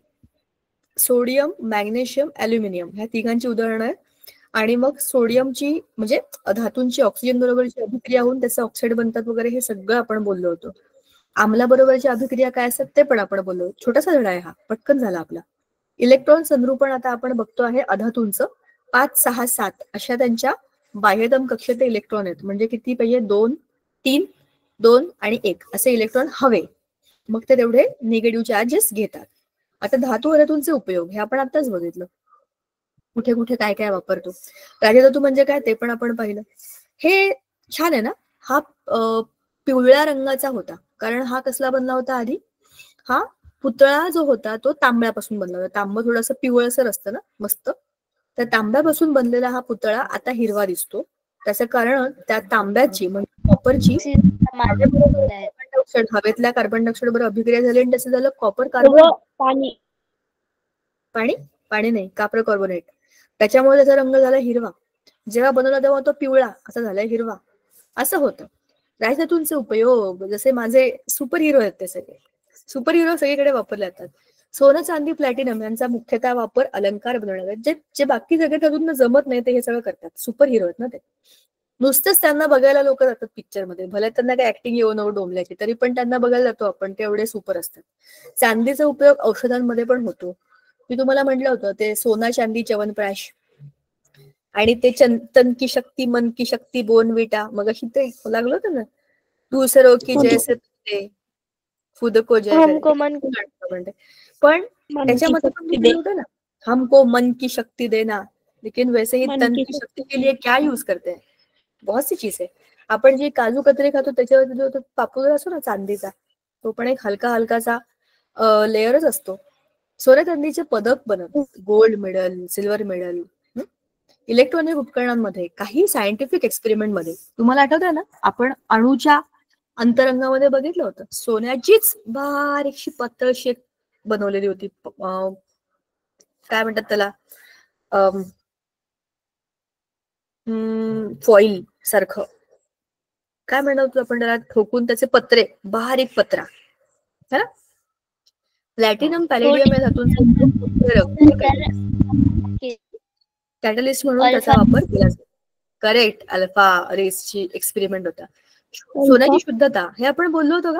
सोडियम, मॅग्नेशियम, अल्युमिनियम ह्या तिघांची उदाहरणं आहेत. आणि मग सोडियमची म्हणजे धातूंची ऑक्सिजन बरोबरची अभिक्रिया होऊन त्याचं ऑक्साईड बनतात वगैरे, हे सगळं आपण बोललो होतो. आम्लाबरोबरची अभिक्रिया काय असतात ते पण आपण बोललो. छोटासा धडा आहे हा, पटकन झाला आपला. इलेक्ट्रॉन संरूपण आता आपण बघतो आहे अधातूंचं. 5, 6, 7 अशा त्यांच्या बाह्यतम कक्षेत इलेक्ट्रॉन आहेत. म्हणजे किती पाहिजे? 2, 3, 2 आणि 1 असे इलेक्ट्रॉन हवे. मग ते तेवढे निगेटिव्ह चार्जेस घेतात. आता धातू अधातूंचे उपयोग हे आपण आताच बघितलं. कुठे कुठे काय काय वापरतो. राजधातू म्हणजे काय ते पण आपण पाहिलं. हे छान आहे ना. हा पिवळ्या रंगाचा होता, कारण हा कसला बनला होता आधी? हा पुतळा जो होता तो तांब्यापासून बनला होता. तांब थोडंसं पिवळसर असतं ना, मस्त. त्या तांब्यापासून बनलेला हा पुतळा आता हिरवा दिसतो. त्याचं कारण त्या तांब्याची म्हणजे कॉपरची कार्बन डायऑक्साईड, हवेतल्या कार्बन डायऑक्साईड बरोबर अभिक्रिया झाली आणि त्याचं झालं कॉपर कार्बन. पाणी नाही, कापर कार्बोनेट. त्याच्यामुळे त्याचा रंग झाला हिरवा. जेव्हा बनवला तेव्हा तो पिवळा, असा झालाय हिरवा. असं होतं. राजधातूंचे उपयोग, जसे माझे सुपर हिरो आहेत ते सगळे. सुपर हिरो सगळीकडे वापरले जातात. सोनं, चांदी, प्लॅटिनम यांचा मुख्यतः वापर अलंकार बनवण्यात. जे बाकी सगळे धातूंना जमत नाही ते हे सगळं करतात. सुपर हिरो आहेत ना ते. नुसतंच त्यांना बघायला लोक जातात पिक्चरमध्ये. भले त्यांना काही ऍक्टिंग येऊ नको डोंबल्याची, तरी पण त्यांना बघायला जातो आपण, ते एवढे सुपर असतात. चांदीचा उपयोग औषधांमध्ये पण होतो. मी तुम्हाला म्हटलं होतं ते सोना चांदी च्यवनप्राश आणि ते तन की शक्ती, मन की शक्ती, बोनविटा. मग अशी ते लागलं होतं ना, दूसरों की जैसे खुद को जय करे. पण त्याच्यामध्ये पण लिहिलं होतं ना, हमको मन की शक्ती देना, लेकिन वैसे ही तन की शक्ती के लिए क्या यूज करते हैं? बहुत सी चीज आहे. आपण जे काजू कतरी खातो त्याच्यावर जो पापूदर असतो ना चांदीचा, तो पण एक हलका हलकासा लेअरच असतो. सोन्या चांदीचे पदक बनवतात, gold medal, silver medal. Electronic उपकरणांमध्ये, काही सायंटिफिक एक्सपेरिमेंटमध्ये तुम्हाला आठवतंय ना, आपण अणूच्या अंतरंगामध्ये बघितलं होतं, सोन्याचीच बारीकशी पातळशी बनवलेली होती. काय म्हणतात त्याला, फॉईल सारखं काय म्हणतो आपण त्याला, ठोकून त्याचे पत्रे, बारीक पत्रा है ना. प्लॅटिनम, पॅलेडियम या धातूंचा कॅटलिस्ट म्हणून त्याचा वापर केला जातो. करेक्ट, अल्फा रेसची एक्सपेरिमेंट होता. सोन्याची शुद्धता हे आपण बोललो होतो का?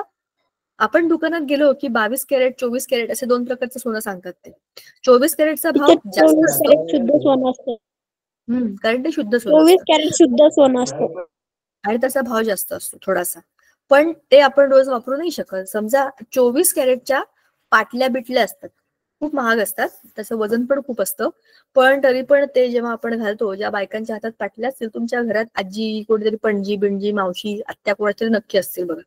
आपण दुकानात गेलो की 22 कॅरेट, 24 कॅरेट असे 2 प्रकारचं सोनं सांगतात ते. 24 कॅरेटचा भाव जास्त असतो, कारण ते शुद्ध सोनं असतं आणि त्याचा भाव जास्त असतो थोडासा. पण ते आपण रोज वापरू नाही शकत. समजा 24 कॅरेटच्या पाटल्या बिटल्या असतात, खूप महाग असतात, त्याचं वजन पण खूप असतं. पण तरी पण ते जेव्हा आपण घालतो, ज्या बायकांच्या हातात पाटल्या असतील, तुमच्या घरात आजी, कोणीतरी पणजी बिणजी, मावशी, आत्या कोणातरी नक्की असतील बघा.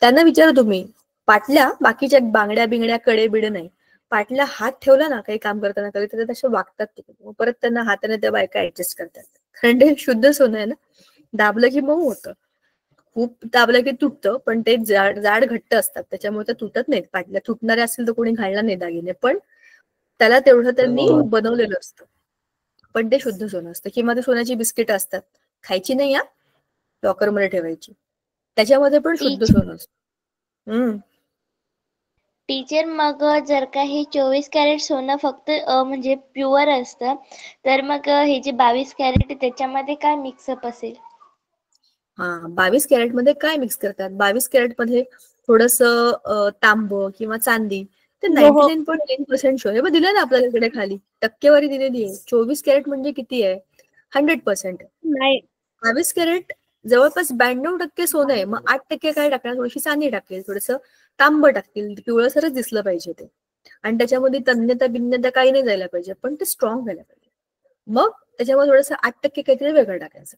त्यांना विचारा तुम्ही, पाटल्या बाकीच्या बांगड्या बिंगड्या कडे बिडे नाही, पाटल्या हात ठेवला ना काही काम करताना कधी तर तसे वागतात तिकडे, परत त्यांना हाताने त्या बायका ऍडजस्ट करतात. कारण ते शुद्ध सोनं आहे ना. दाबलं की मऊ होतं, खूप दाबलं की तुटतं, पण ते जाड घट्ट असतात त्याच्यामुळे ते तुटत नाहीत. पाटल्या तुटणाऱ्या असतील तर कोणी घालणार नाही दागिने, पण त्याला तेवढं त्यांनी बनवलेलं असतं. पण ते शुद्ध सोनं असतं. किंवा ते सोन्याची बिस्किट असतात, खायची नाही या, लॉकर मध्ये ठेवायची, त्याच्यामध्ये पण शुद्ध सोनं असतं. टीचर, मग जर का हे 24 कॅरेट सोनं फक्त म्हणजे प्युअर असतं, तर मग हे जे 22 कॅरेट आहे त्याच्यामध्ये काय मिक्सअप असेल? 22 कॅरेट मध्ये काय मिक्स करतात? 22 कॅरेट मध्ये थोडंसं तांब किंवा चांदी, ते लोह. 99.9% शुअर. हे बघ दिलं ना आपल्याला इकडे खाली टक्केवारी दिलेली आहे. 24 कॅरेट म्हणजे किती आहे? 100%. नाही 22 कॅरेट जवळपास 92% सोनं आहे. मग 8% काय टाकणार? थोडीशी चांदी टाकेल, थोडंसं तांब टाकतील, पिवळसरच दिसलं पाहिजे ते. आणि त्याच्यामध्ये तन्यता बिन्यता काही नाही जायला पाहिजे, पण ते स्ट्रॉंग व्हायला पाहिजे. मग त्याच्यामध्ये थोडंसं 8% काहीतरी वेगळं टाकायचं.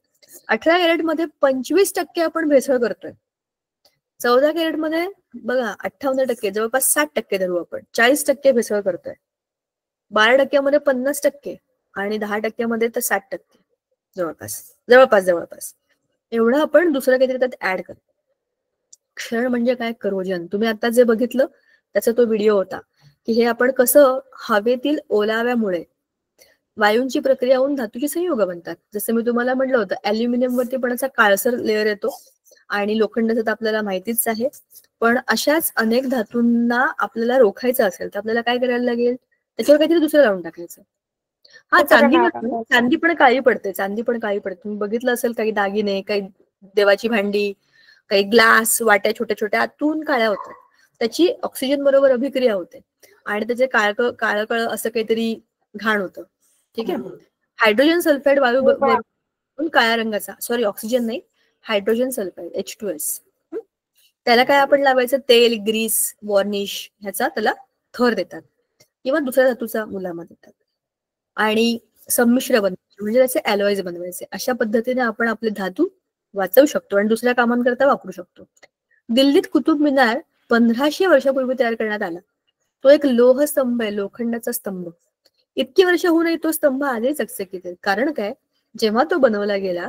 18 कॅरेट मध्ये 25% आपण भेसळ करतोय. 14 कॅरेट मध्ये बघा 58%, जवळपास 60% धरू आपण, 40% भेसळ करतोय. 12% मध्ये 50% आणि 10% मध्ये तर 60%. जवळपास जवळपास जवळपास एवढं आपण दुसरं काहीतरी त्यात ऍड करतो. क्षण म्हणजे काय? करोजन. तुम्ही आता जे बघितलं त्याचा तो व्हिडिओ होता की हे आपण कसं हवेतील ओलाव्यामुळे वायूंची प्रक्रिया होऊन धातूचे संयुग बनतात. जसं मी तुम्हाला म्हटलं होतं, अल्युमिनियम वरती पण असा काळसर लेअर येतो आणि लोखंडाचं तर आपल्याला माहितीच आहे. पण अशाच अनेक धातूंना आपल्याला रोखायचं असेल तर आपल्याला काय करायला लागेल? त्याच्यावर काहीतरी दुसरं लावून टाकायचं. हा चांदी पण काळी पडते. चांदी पण काळी पडते. तुम्ही बघितलं असेल काही दागिने, काही देवाची भांडी, काही ग्लास, वाट्या छोट्या छोट्या आतून काळ्या होतात. त्याची ऑक्सिजन बरोबर अभिक्रिया होते आणि त्याचे काळकळ असं काहीतरी घाण होतं. ठीक आहे. हायड्रोजन सल्फाईड वायू काळ्या रंगाचा, सॉरी ऑक्सिजन नाही, हायड्रोजन सल्फाईड H2S. त्याला काय आपण लावायचं? तेल, ग्रीस, वॉर्निश ह्याचा त्याला थर देतात किंवा दुसऱ्या धातूचा मुलामा देतात आणि संमिश्र बनवायचे, म्हणजे त्याचे अलॉयज बनवायचे. अशा पद्धतीने आपण आपले धातू वाचवू शकतो आणि दुसऱ्या कामांकरता वापरू शकतो. दिल्लीत कुतुब मिनार 1500 वर्षापूर्वी तयार करण्यात आला. तो एक लोह स्तंभ आहे, लोखंडाचा स्तंभ. इतकी वर्ष होऊनही तो स्तंभ आजही चकचकीत आहे. कारण काय? जेव्हा तो बनवला गेला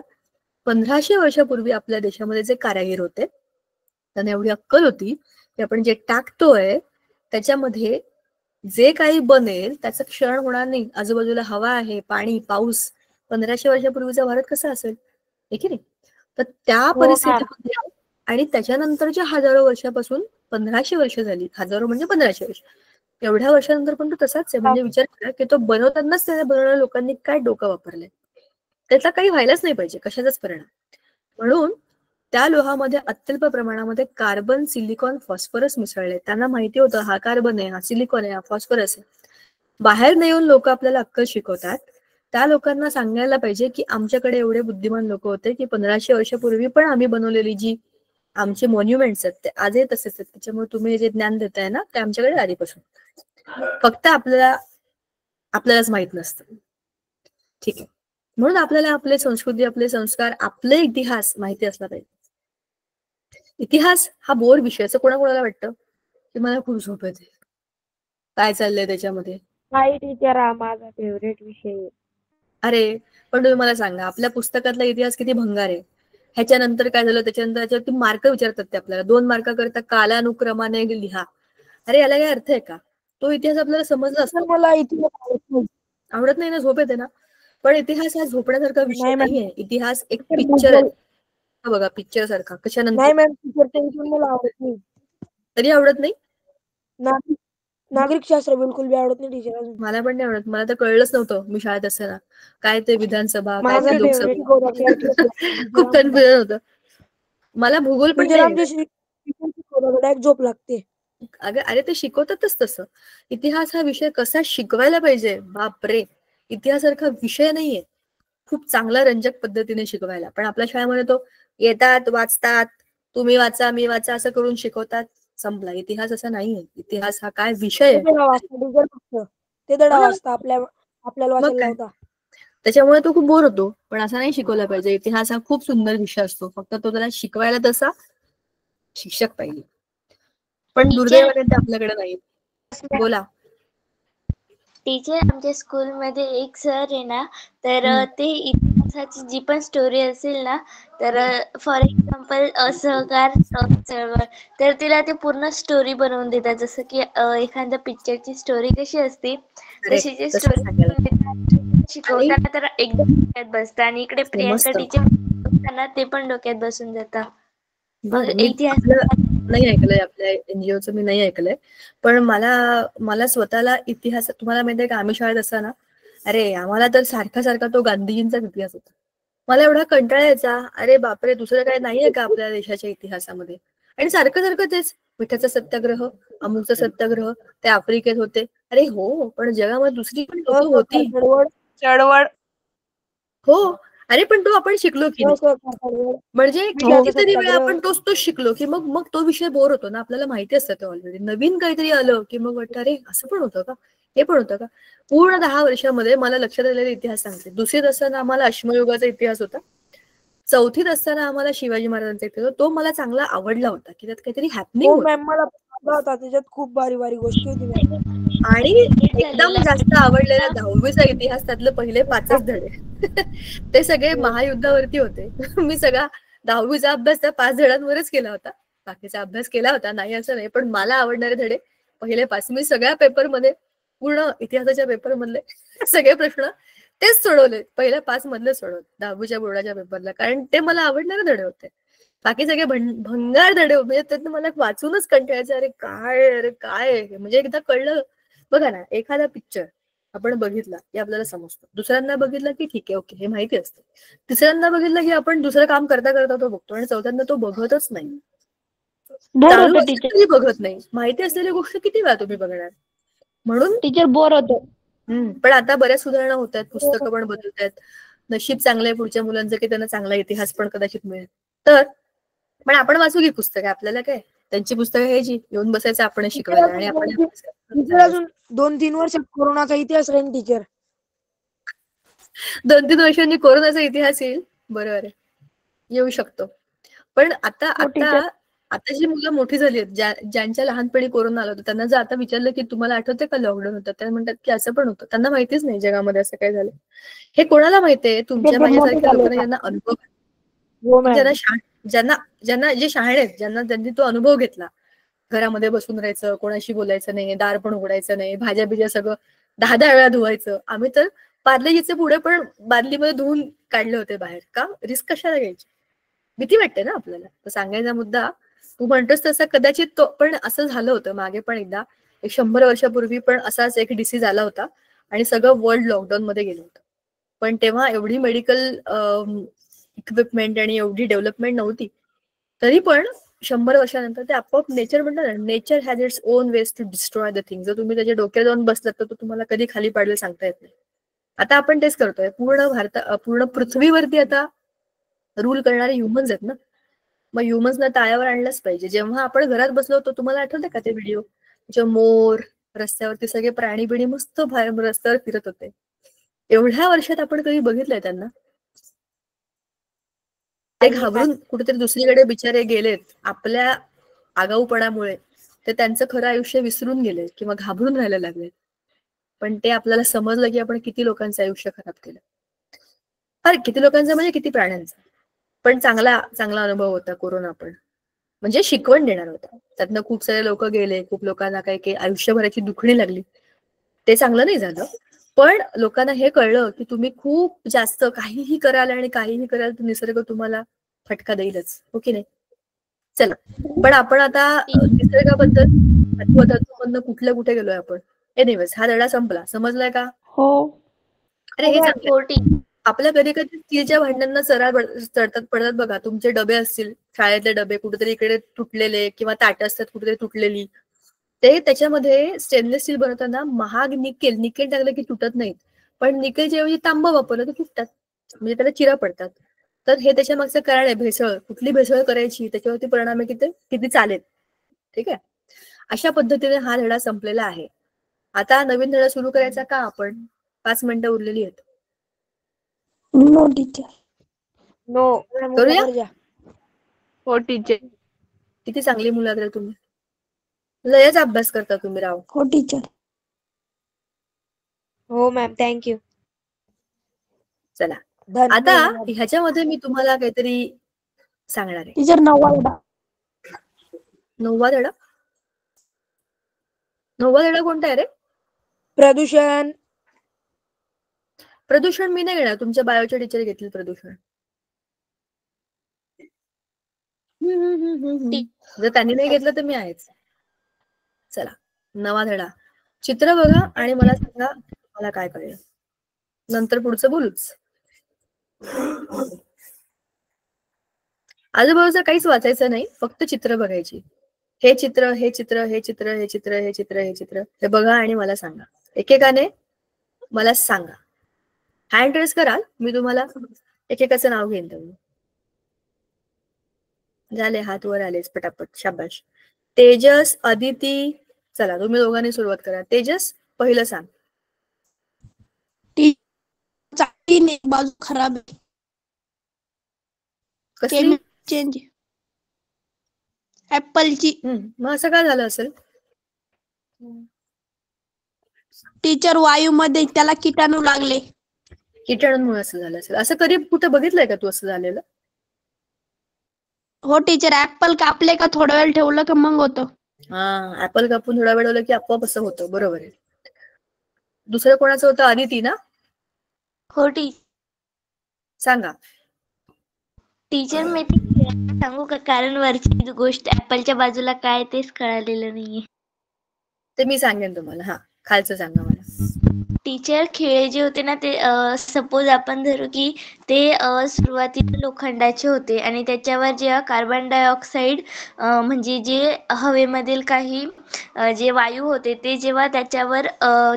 1500 वर्षापूर्वी आपल्या देशामध्ये जे कारागीर होते त्यांना एवढी अक्कल होती की आपण जे टाकतोय त्याच्यामध्ये जे काही बनेल त्याचं क्षरण होणार नाही. आजूबाजूला हवा आहे, पाणी, पाऊस. 1500 वर्षापूर्वीचा भारत कसा असेल? आहे की नाही? तर त्या परिस्थितीमध्ये आणि त्याच्यानंतरच्या हजारो वर्षापासून 1500 वर्ष झाली, हजारो म्हणजे 1500 वर्ष, एवढ्या वर्षानंतर पण तो तसाच आहे. म्हणजे विचार करा की तो बनवतानाच त्याला बनवणाऱ्या लोकांनी काय डोकं वापरलंय. त्याचा काही व्हायलाच नाही पाहिजे, कशाचाच परिणाम. म्हणून त्या लोहामध्ये अत्यल्प प्रमाणामध्ये कार्बन, सिलिकॉन, फॉस्फरस मिसळले. त्यांना माहिती होतं हा कार्बन आहे, हा सिलिकॉन आहे, हा फॉस्फरस आहे. बाहेर नाही येऊन लोक आपल्याला अक्कल शिकवतात. त्या लोकांना सांगायला पाहिजे की आमच्याकडे एवढे बुद्धिमान लोक होते की 1500 वर्षापूर्वी पण आम्ही बनवलेली जी आमचे मॉन्युमेंट्स आहेत ते आजही तसेच आहेत. त्याच्यामुळे तुम्ही जे ज्ञान देताय ना ते आमच्याकडे आधीपासून, फक्त आपल्यालाच माहित नसतं. ठीक आहे. म्हणून आपल्याला आपली संस्कृती, आपले संस्कार, आपले इतिहास माहिती असला पाहिजे. इतिहास हा बोर विषय असं कोणाकोणाला वाटतं की मला खूप झोप येते, काय चाललंय त्याच्यामध्ये. टीचर हा माझा फेवरेट विषय. अरे पण तुम्ही मला सांगा, आपल्या पुस्तकातला इतिहास किती भंगार आहे. ह्याच्यानंतर काय झालं, त्याच्यानंतर त्याच्यावरती मार्क विचारतात ते आपल्याला. 2 मार्क करता कालानुक्रमाने लिहा. अरे याला काय अर्थ आहे का? तो इतिहास आपल्याला समजला असतो. मला इतिहास आवडत नाही ना, झोप येते ना. पण इतिहास हा झोपण्यासारखा विषय नाहीये. इतिहास एक पिक्चर भूगोल. आहे बघा, पिक्चर सारखा. कशानंतर नाही मॅम, टीचर मला आवडत नाही. तरी आवडत नाही. नागरिक शास्त्र बिलकुल बी आवडत नाही टीचर. अजून मला पण नाही आवडत. मला तर कळलंच नव्हतं मी शाळेत असताना काय ते विधानसभा, काय माझा ते favorite लोकसभा. खूप कन्फ्युजन होतं. मला भूगोल पण टीचर नाही आमच्या शिकवतात, एक झोप लागते. अरे ते शिकवतातच तसं. इतिहास हा विषय कसा शिकवायला पाहिजे, बापरे. इतिहासासारखा विषय नाहीये खूप चांगला रंजक पद्धतीने शिकवायला. पण आपल्या शाळेमध्ये तो येतात, वाचतात, तुम्ही वाचा, मी वाचा असं करून शिकवतात, संपला. इतिहास असा नाहीये. इतिहास हा काय विषय आहे. ते धडा वाचता आपल्याला वाचायला लावता. त्याच्यामुळे तो खूप बोर होतो. पण असा नाही शिकवला पाहिजे. इतिहास हा खूप सुंदर विषय असतो, फक्त तो त्याला शिकवायला तसा शिक्षक पाहिजे. पण दुर्दैवाने ते आपल्याकडे नाही. बोला. टीचर, आमच्या स्कूलमध्ये एक सर आहे ना, तर ते इतिहासाची जी पण स्टोरी असेल ना, तर फॉर एक्झाम्पल असहकार चळवळ, तर तिला ते पूर्ण स्टोरी बनवून देतात. जसं की एखाद्या पिक्चरची स्टोरी कशी असते तशी जी स्टोरी शिकवताना तर एकदम डोक्यात बसतं. आणि इकडे प्रियांका टीचर ते पण डोक्यात बसून जातात. इतिहास नाही ऐकलंय आपल्या एनजीओचं, मी नाही ऐकलंय. पण मला स्वतःला इतिहास, तुम्हाला माहिती आहे का, आम्ही शाळेत असताना अरे आम्हाला तर सारखा तो गांधीजींचाच इतिहास होता. मला एवढा कंटाळा यायचा. अरे बापरे, दुसरं काय नाहीये का आपल्या देशाच्या इतिहासामध्ये. आणि सारखं तेच मिठाचा सत्याग्रह, अमुकचा सत्याग्रह, ते आफ्रिकेत होते. अरे हो, पण जगामध्ये दुसरी पण लोक होती. चळवळ हो, अरे पण तो आपण शिकलो की नाही? म्हणजे कितीतरी वेळा आपण तोच शिकलो की मग तो विषय बोर होतो ना. आपल्याला माहिती असतं ते ऑलरेडी. नवीन काहीतरी आलं की मग वाटतं अरे असं पण होतं का, हे पण होतं का. पूर्ण 10 वर्षामध्ये मला लक्षात आलेला इतिहास सांगते. दुसरीत असताना आम्हाला अश्मयुगाचा इतिहास होता. चौथीत असताना आम्हाला शिवाजी महाराजांचा इतिहास होता. तो मला चांगला आवडला होता की त्यात काहीतरी हॅपनिंग हो होतं. मॅम, मला होता त्याच्यात खूप भारी भारी गोष्टी होती मॅम. आणि एकदम जास्त आवडलेला 10वीचा इतिहास, त्यातले पहिले 5च धडे ते सगळे महायुद्धावरती होते. मी सगळा 10वीचा अभ्यास त्या 5 धड्यांवरच केला होता. बाकीचा अभ्यास केला होता नाही असं नाही, पण मला आवडणारे धडे पहिले 5. मी सगळ्या पेपरमध्ये, पूर्ण इतिहासाच्या पेपर मधले सगळे प्रश्न तेच सोडवले, पहिल्या 5 मधले सोडवले 10वीच्या बोर्डाच्या पेपरला, कारण ते मला आवडणारे धडे होते. बाकी सगळे भंगार धडे होते. म्हणजे त्यातनं मला वाचूनच कंटाळायचं, अरे काय म्हणजे एकदा कळलं. बघा ना, एखादा पिक्चर आपण बघितला की आपल्याला समजतो. दुसऱ्यांदा बघितलं की ठीक आहे, ओके, हे माहिती असतं. तिसऱ्यांदा बघितलं की आपण दुसरं काम करता करता तो बघतो, आणि चौथ्यांदा तो बघतच नाही. चालू असेल तरी बघत नाही. माहिती असलेली गोष्ट किती वेळा तुम्ही बघणार. म्हणून टीचर बोर होतो. पण आता बऱ्याच सुधारणा होत आहेत, पुस्तकं पण बदलत आहेत. नशीब चांगलं आहे पुढच्या मुलांचं की त्यांना चांगला इतिहास पण कदाचित मिळेल. तर पण आपण वाचू की पुस्तकं, आपल्याला काय, त्यांची पुस्तकं घ्यायची, येऊन बसायचं आपण शिकवायला, आणि आपण टीचर अजून 2-3 वर्ष कोरोनाचा इतिहास राहील टीचर. 2-3 वर्षांनी कोरोनाचा इतिहास येईल. बरोबर आहे, येऊ शकतो. पण आता जी मुलं मोठी झाली आहेत, ज्यांच्या लहानपणी कोरोना आला होता, त्यांना जर आता विचारलं की तुम्हाला आठवते का लॉकडाऊन होतं, त्या म्हणतात की असं पण होतं. त्यांना माहितीच नाही जगामध्ये असं काय झालं. हे कोणाला माहितीये? तुमच्या माझ्यासारख्या लोकांना, ज्यांना अनुभव, ज्यांना जे शहाणे आहेत, ज्यांनी तो अनुभव घेतला. घरामध्ये बसून राहायचं, कोणाशी बोलायचं नाही, दार पण उघडायचं नाही, भाज्या बिज्या सगळं 10-10 वेळा धुवायचं. आम्ही तर पार्लेजीचे पुढे पण बादलीमध्ये धुवून काढले होते बाहेर. का? रिस्क कशाला घ्यायची? भीती वाटते ना आपल्याला. तर सांगायचा मुद्दा, तू म्हणतोस तसं कदाचित तो पण असं झालं होतं मागे पण एकदा, 100 वर्षापूर्वी पण असाच एक डिसीज आला होता आणि सगळं वर्ल्ड लॉकडाऊन मध्ये गेलं होतं. पण तेव्हा एवढी मेडिकल इक्विपमेंट आणि एवढी डेव्हलपमेंट नव्हती. तरी पण 100 वर्षानंतर ते आपोआप, नेचर म्हणतात ना, nature has its own ways to destroy the thing. जर तुम्ही त्याच्या डोक्यात जाऊन बसलात तर तो तुम्हाला कधी खाली पाडेल सांगता येत नाही. आता आपण तेच करतोय. पूर्ण पृथ्वीवरती आता रूल करणारे ह्युमन्स आहेत ना. मग ह्युमन्सना ताळ्यावर आणलंच पाहिजे. जेव्हा आपण घरात बसलो होतो, तुम्हाला आठवतं का ते व्हिडिओ, जे मोर, रस्त्यावरती सगळे प्राणी बिणी मस्त बाहेर रस्त्यावर फिरत होते. एवढ्या वर्षात आपण कधी बघितलंय त्यांना? ते घाबरून कुठेतरी दुसरीकडे बिचारे गेलेत आपल्या आगाऊपणामुळे. ते त्यांचं खरं आयुष्य विसरून गेले किंवा घाबरून राहायला लागले. पण ते आपल्याला समजलं की आपण किती लोकांचं आयुष्य खराब केलं. अरे किती लोकांचं म्हणजे किती प्राण्यांचं. पण चांगला अनुभव होता कोरोना. पण म्हणजे शिकवण देणार होता. त्यातनं खूप सारे लोक गेले, खूप लोकांना काही आयुष्यभराची दुखणी लागली. ते चांगलं नाही झालं. पण लोकांना हे कळलं की तुम्ही खूप जास्त काहीही कराल आणि काहीही कराल तर निसर्ग तुम्हाला फटका देईलच, हो की नाही? चला, पण आपण आता निसर्गाबद्दल कुठे गेलोय आपण. एनिवेज, हा धडा संपला. समजलाय का? हो. अरे हे चांगलं. आपल्या कधी कधी स्टीलच्या भांड्यांना चढतात पडतात बघा. तुमचे डबे असतील, शाळेतले डबे कुठेतरी इकडे तुटलेले, किंवा ताटं असतात कुठेतरी तुटलेली, ते त्याच्यामध्ये स्टेनलेस स्टील बनवताना महाग निकेल टाकलं की तुटत नाहीत. पण निकेलच्या ऐवजी तांबं वापरलं तर तुटतात, म्हणजे त्याला चिरा पडतात. तर हे त्याच्या मागचं कारण आहे. भेसळ. कुठली भेसळ करायची त्याच्यावरती परिणाम आहे किती चालेल. ठीक आहे. अशा पद्धतीने हा धडा संपलेला आहे. आता नवीन धडा सुरू करायचा का आपण? 5 मिनिटं उरलेली आहेत. No teacher. नो करूया? हो टीचर. किती चांगली मुलं आहे तुम्ही. लयच अभ्यास करता तुम्ही राव. हो टीचर. हो मॅम, थँक्यू. चला, आता ह्याच्यामध्ये मी तुम्हाला काहीतरी सांगणार आहे. टीचर 9वा धडा. 9वा धडा? 9वा धडा कोणता आहे रे? प्रदूषण. प्रदूषण मी नाही घेणार. तुमच्या बायोच्या टीचर घेतील प्रदूषण. जर त्यांनी नाही घेतलं तर मी आहेच. चला, 9वा धडा. चित्र बघा आणि मला सांगा मला काय कळलं. नंतर पुढचं बोलूच. आजूबाजूचं काहीच वाचायचं नाही, फक्त चित्र बघायची. हे चित्र, हे चित्र, हे चित्र, हे चित्र, हे चित्र, हे चित्र, हे बघा आणि मला सांगा. एकेकाने मला सांगा. हँड रेस कराल, मी तुम्हाला एकेकाचं नाव घेईन. तुम्ही झाले, हात वर आलेच पटापट, शाबाश. तेजस, अदिती, चला तुम्ही दोघांनी सुरुवात करा. तेजस पहिलं सांग. बाजू खराब आहे. कसली? चेंज ऍपलची. मग असं काय झालं असेल? टीचर वायूमध्ये त्याला किटाणू लागले. किटाणूंमुळे असं झालं असेल. असं कधी कुठे बघितलंय का तू असं झालेलं? हो टीचर, ऍपल कापले का थोडा वेळ ठेवलं का मग होतं. हा, ऍपल कापून थोडा वेळ ठेवलं की आपोआप असं होतं. बरोबर आहे. दुसरं कोणाचं होतं? अदिती ना? हो सांगा. टीचर मी सांगू का? कारण वरची गोष्ट ऍपलच्या बाजूला काय तेच कळालेलं नाहीये. ते मी सांगेन तुम्हाला. हा, खालचं सांगा मला. टीचर, खेळे जे होते ना ते सपोज आपण धरू की ते सुरुवातीला लोखंडाचे होते आणि त्याच्यावर जेव्हा कार्बन डायऑक्साईड म्हणजे जे हवेमधील काही जे वायू होते ते जेव्हा त्याच्यावर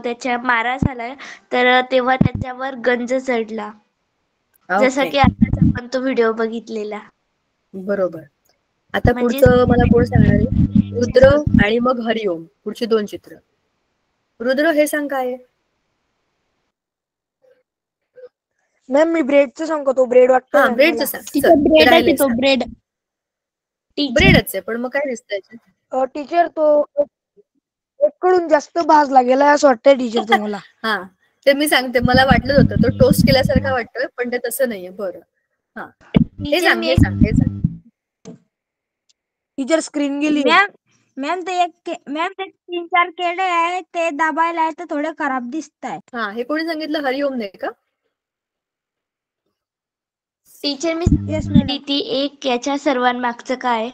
त्याच्या मारा झाला तर तेव्हा त्याच्यावर गंज चढला. जसं की आताच आपण तो व्हिडिओ बघितलेला. बरोबर. आता म्हणजे पुढचं मला कोण सांगणार आहे? रुद्र आणि मग हरिओम. पुढची 2 चित्र. रुद्र, हे सांग काय आहे? मॅम मी ब्रेडचं सांगतो. ब्रेड वाटतं. हा, ब्रेडचं सांग. ब्रेड. ब्रेडच आहे, पण मग काय दिसतंय? टीचर तो एककडून जास्त भाजला गेला असं वाटतंय टीचर तुम्हाला. हा, ते मी सांगते. मला वाटलं होतं तो टोस्ट केल्यासारखा वाटतोय, पण ते तसं नाहीये. बरं. हा, हे सांग, हे सांग, हे सांग. टीचर स्क्रीन गेली. मॅम ते 3-4 केळे आहे ते दाबायला आहे तर थोडे खराब दिसत आहे. हा, हे कोणी सांगितलं? हरिओम नाही का? टीचर मी अदिती, एक याच्या सर्वांमागचं काय?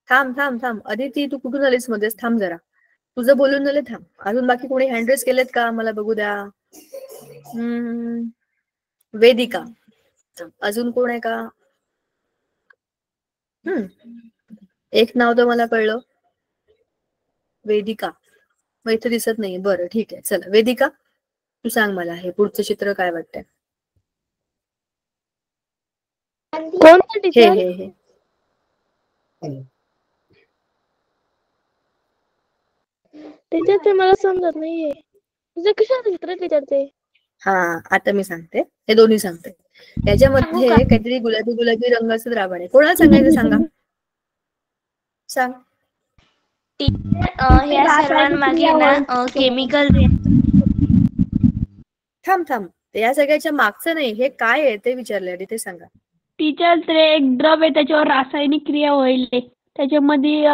थांब थांब थांब. अदिती, तू कुठून आलीस मध्येच? थांब जरा. तुझं बोलून झालं. थांब. अजून बाकी कोणी हँड रेस केलेत का? मला बघू द्या. वेदिका. अजून कोण आहे का? एक नाव तर मला कळलं, वेदिका. मग इथे दिसत नाहीये. बरं, ठीक आहे. चला वेदिका, तू सांग मला हे पुढचं चित्र काय वाटतंय? हे हे हे टीचर, मला समजत नाहीये. तुझं कशाचं चित्र टीचर ते? हा, आता मी सांगते. हे दोन्ही सांगते. याच्यामध्ये काहीतरी गुलाबी गुलाबी रंगाचं द्रावण आहे. कोणाला सांगायचं सांगा? सांग. ह्या सर्वांमागे ना केमिकल. थांब थांब. या सगळ्याच्या मागचं नाही, हे काय आहे ते विचारलंय. ते सांगा. टीचर, ते एक द्रव आहे त्याच्यावर रासायनिक क्रिया होईल त्याच्यामध्ये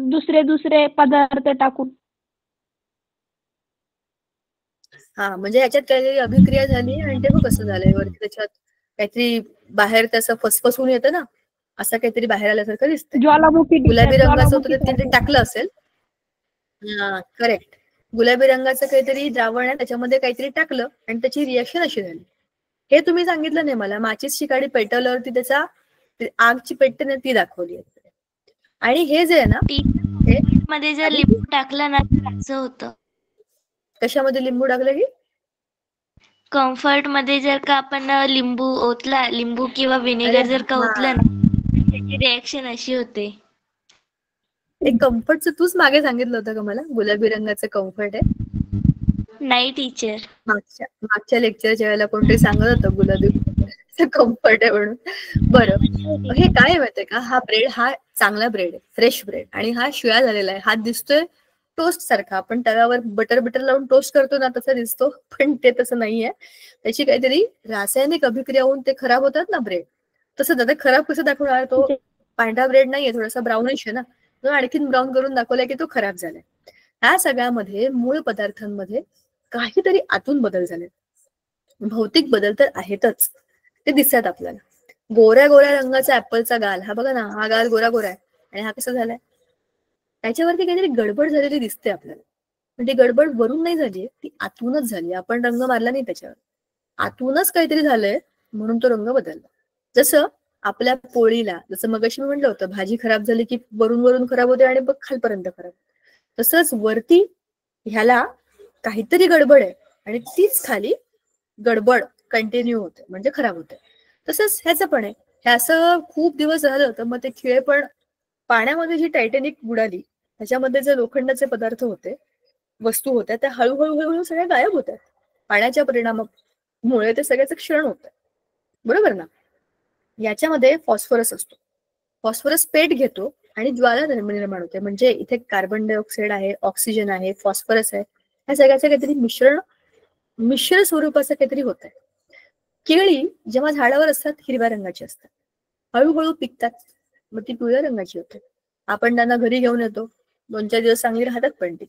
दुसरे पदार्थ टाकून. हा, म्हणजे याच्यात काहीतरी अभिक्रिया झाली आणि ते बघ कसं झालंय. वरती त्याच्यात काहीतरी बाहेर त्याचं फसफसून येतं ना, असं काहीतरी बाहेर आल्यासारखं दिसतंय. ज्वालामुखी. गुलाबी रंगाचं होतं ते टाकलं असेल. हा, करेक्ट. गुलाबी रंगाचं काहीतरी द्रावण आहे, त्याच्यामध्ये काहीतरी टाकलं आणि त्याची रिएक्शन अशी झाली. हे तुम्ही सांगितलं नाही मला. माचीसची काडी पेटवल्यावरती त्याचा आगची पेटते ना, ती दाखवली. आणि हे जे आहे ना, हे मध्ये जर लिंबू टाकलं ना तर असं होतं. कशामध्ये लिंबू टाकलं की? कम्फर्ट मध्ये जर का आपण लिंबू किंवा व्हिनेगर जर का ओतलं ना, त्याची रिएक्शन अशी होते. एक कम्फर्टचं तूच मागे सांगितलं होतं का मला? गुलाबी रंगाचं कम्फर्ट आहे. नाही टीचर, मागच्या लेक्चरच्या वेळेला कोणतरी सांगत होतं गुलाबी कम्फर्ट आहे म्हणून. बरं, हे काय माहितीये का? हा ब्रेड, हा चांगला ब्रेड आहे, फ्रेश ब्रेड, आणि हा शिळा झालेला आहे. हा दिसतोय टोस्ट सारखा. आपण तव्यावर बटर लावून टोस्ट करतो ना, तसा दिसतो, पण ते तसं नाहीये. त्याची काहीतरी रासायनिक अभिक्रिया होऊन ते खराब होतात ना ब्रेड. तसं दादा खराब कसं दाखवणार? तो पांढरा ब्रेड नाहीये, थोडासा ब्राउनिश आहे ना, तो आणखीन ब्राऊन करून दाखवलाय की तो खराब झालाय. ह्या सगळ्यामध्ये मूळ पदार्थांमध्ये काहीतरी आतून बदल झाले. भौतिक बदल तर आहेतच, ते दिसतात आपल्याला. गोऱ्या गोऱ्या रंगाचा ऍपलचा गाल, हा बघा ना, हा गाल गोरा गोरा आहे आणि हा कसा झालाय? त्याच्यावरती काहीतरी गडबड झालेली दिसते आपल्याला. म्हणजे गडबड वरून नाही झाली, ती आतूनच झाली. आपण रंग मारला नाही त्याच्यावर, आतूनच काहीतरी झालंय म्हणून तो रंग बदलला. जसं आपल्या पोळीला, जसं मगाशी मी म्हटलं होतं, भाजी खराब झाली की वरून वरून खराब होते आणि मग खालपर्यंत खराब, तसंच वरती ह्याला काहीतरी गडबड आहे आणि तीच खाली गडबड कंटिन्यू होते म्हणजे खराब होते. तसंच ह्याचं पण आहे. हे असं खूप दिवस झालं तर मग ते खिळे पण पाण्यामध्ये जी टायटॅनिक बुडाली त्याच्यामध्ये जे लोखंडाचे पदार्थ होते, वस्तू होत्या, त्या हळूहळू हळूहळू सगळ्या गायब होत्या. पाण्याच्या परिणामामुळे ते सगळ्याचं क्षरण होत, बरोबर ना. याच्यामध्ये फॉस्फरस असतो. फॉस्फरस पेट घेतो आणि ज्वाला निर्माण होते. म्हणजे इथे कार्बन डायऑक्साईड आहे, ऑक्सिजन आहे, फॉस्फरस आहे, ह्या सगळ्याचं काहीतरी मिश्र स्वरूपाचं काहीतरी होत आहे. केळी जेव्हा झाडावर असतात हिरव्या रंगाची असतात, हळूहळू पिकतात, मग ती पिवळ्या रंगाची होते. आपण त्यांना घरी घेऊन येतो, 2-4 दिवस चांगली राहतात, पण ती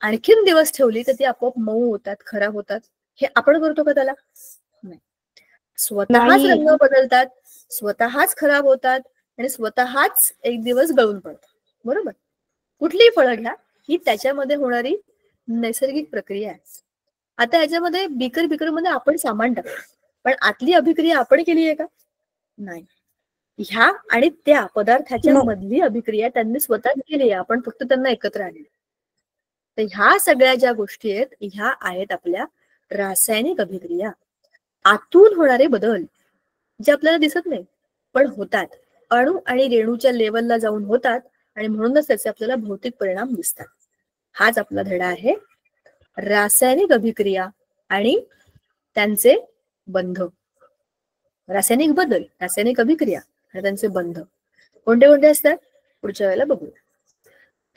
आणखीन दिवस ठेवली तर ती आपोआप मऊ होतात, खराब होतात. हे आपण करतो का त्याला? नाही. स्वतःच रंग बदलतात, स्वतःच खराब होतात आणि स्वतःच एक दिवस गळून पडतात, बरोबर. कुठलीही फळं घ्या, ही त्याच्यामध्ये होणारी नैसर्गिक प्रक्रिया आहे. आता ह्याच्यामध्ये बिकर मध्ये आपण सामान टाकतो, पण आतली अभिक्रिया आपण केली आहे का? नाही. ह्या आणि त्या पदार्थाच्या मधली अभिक्रिया त्यांनी स्वतःच केली आहे, आपण फक्त त्यांना एकत्र आणले. तर ह्या सगळ्या ज्या गोष्टी आहेत, ह्या आहेत आपल्या रासायनिक अभिक्रिया. आतून होणारे बदल जे आपल्याला दिसत नाही पण होतात, अणू आणि रेणूच्या लेवलला जाऊन होतात आणि म्हणूनच त्याचे आपल्याला भौतिक परिणाम दिसतात. हाच आपला धडा आहे, रासायनिक अभिक्रिया आणि त्यांचे बंध. रासायनिक बदल, रासायनिक अभिक्रिया आणि त्यांचे बंध कोणते कोणते असतात पुढच्या वेळेला बघूया.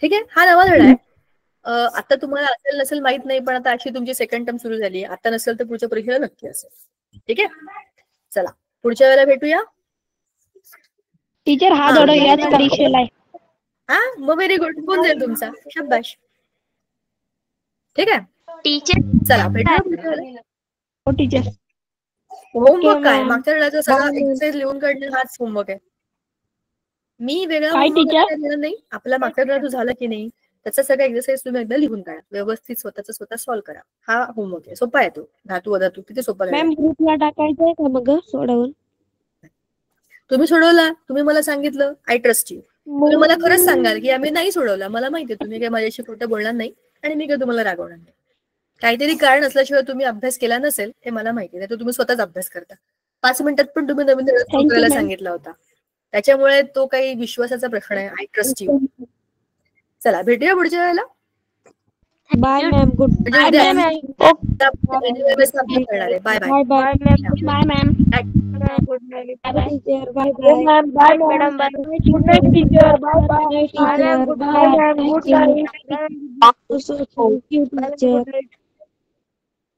ठीक आहे, हा नवा धडा आहे. आता तुम्हाला असेल नसेल माहित नाही, पण आता अशी तुमची सेकंड टर्म सुरू झाली आहे. आता नसेल तर पुढच्या परीक्षेला नक्की असेल. ठीक आहे, चला पुढच्या वेळेला भेटूया. टीचर हा धडा याच परीक्षेला आहे. हा, मग व्हेरी गुड, होऊन जाईल तुमचा. शाबाश. ठीक आहे टीचर चला भेटूया पुढच्या वेळेला. हो टीचर. होमवर्क काय मागच्या वेळेचा सगळा एक्सरसाइज लिहून काढणं हाच होमवर्क आहे. मी वेगळा काय होमवर्क टीचर? देणार नाही. आपला मागच्या वेळेला जो झाला की नाही त्याचा सगळा एक्सरसाइज तुम्ही एकदा लिहून काढा, व्यवस्थित स्वतः सॉल्व्ह करा. हा होमवर्क आहे, सोपा आहे तो. धातू अधातू किती सोपा आहे. मॅम ग्रुपला टाकायचंय का मग सोडवून? तुम्ही सोडवला, तुम्ही मला सांगितलं, आय ट्रस्ट यू. तुम्ही मला खरंच सांगाल की आम्ही नाही सोडवला, मला माहिती आहे तुम्ही काही माझ्याशी खोटं बोलणार नाही आणि मी काही तुम्हाला रागवणार नाही. काहीतरी कारण असल्याशिवाय तुम्ही अभ्यास केला नसेल हे मला माहिती आहे, तर तुम्ही स्वतःच अभ्यास करता. 5 मिनिटात पण तुम्ही नवीन सुरू करायला सांगितला होता, त्याच्यामुळे तो काही विश्वासाचा प्रश्न आहे. I trust you. चला भेटूया पुढच्या वेळेला. Bye ma'am. Good bye bye. Bye bye. Bye ma'am. Good night. Teacher. Bye ma'am. Bye madam. Good night teacher. Bye bye. Teacher. Good night. Good night. Thank you teacher.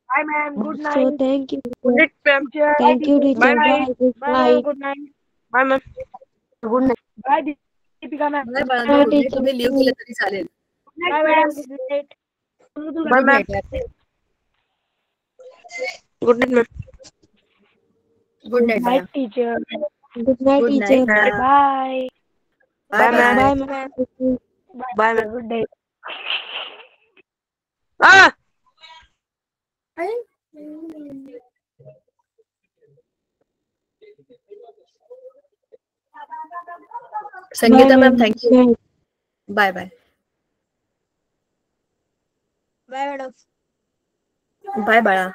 Bye ma'am. Good so night. Thank you. Good night teacher. Thank you teacher. Bye. Good night. Good night. Bye ma'am. Good night. Bye Deepika ma'am. Bye बाळा. तुम्ही लिहून केलं तरी चालेल. Bye madam. Good night. Good night. Good night ma'am. Good night बाळा. Teacher. Good night good teacher. Night. Bye. Bye bye. Bye ma'am. Bye ma'am. Good night. Sangeeta ma'am thank you. Bye bye. Bye madam. Bye बाळा.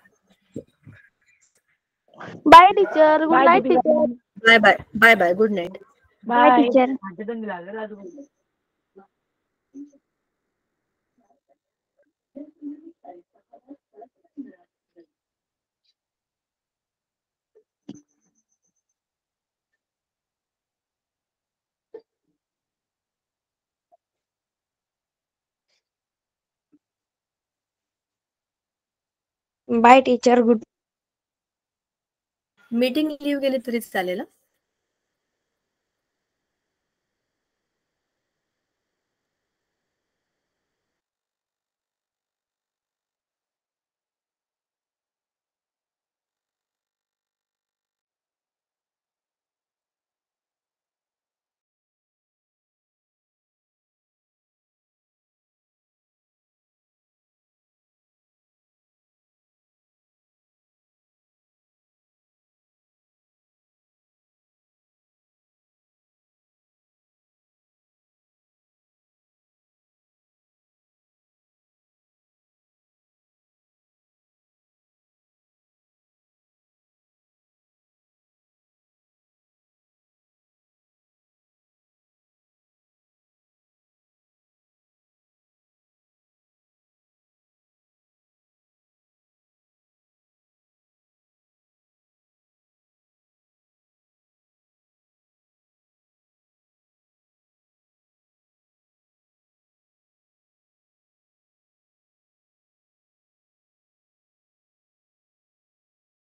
Bye teacher. Good night teacher. Bye bye. Bye bye. Good night. Bye teacher. Bye teacher. Good. Meeting leave केली तरी चालेल.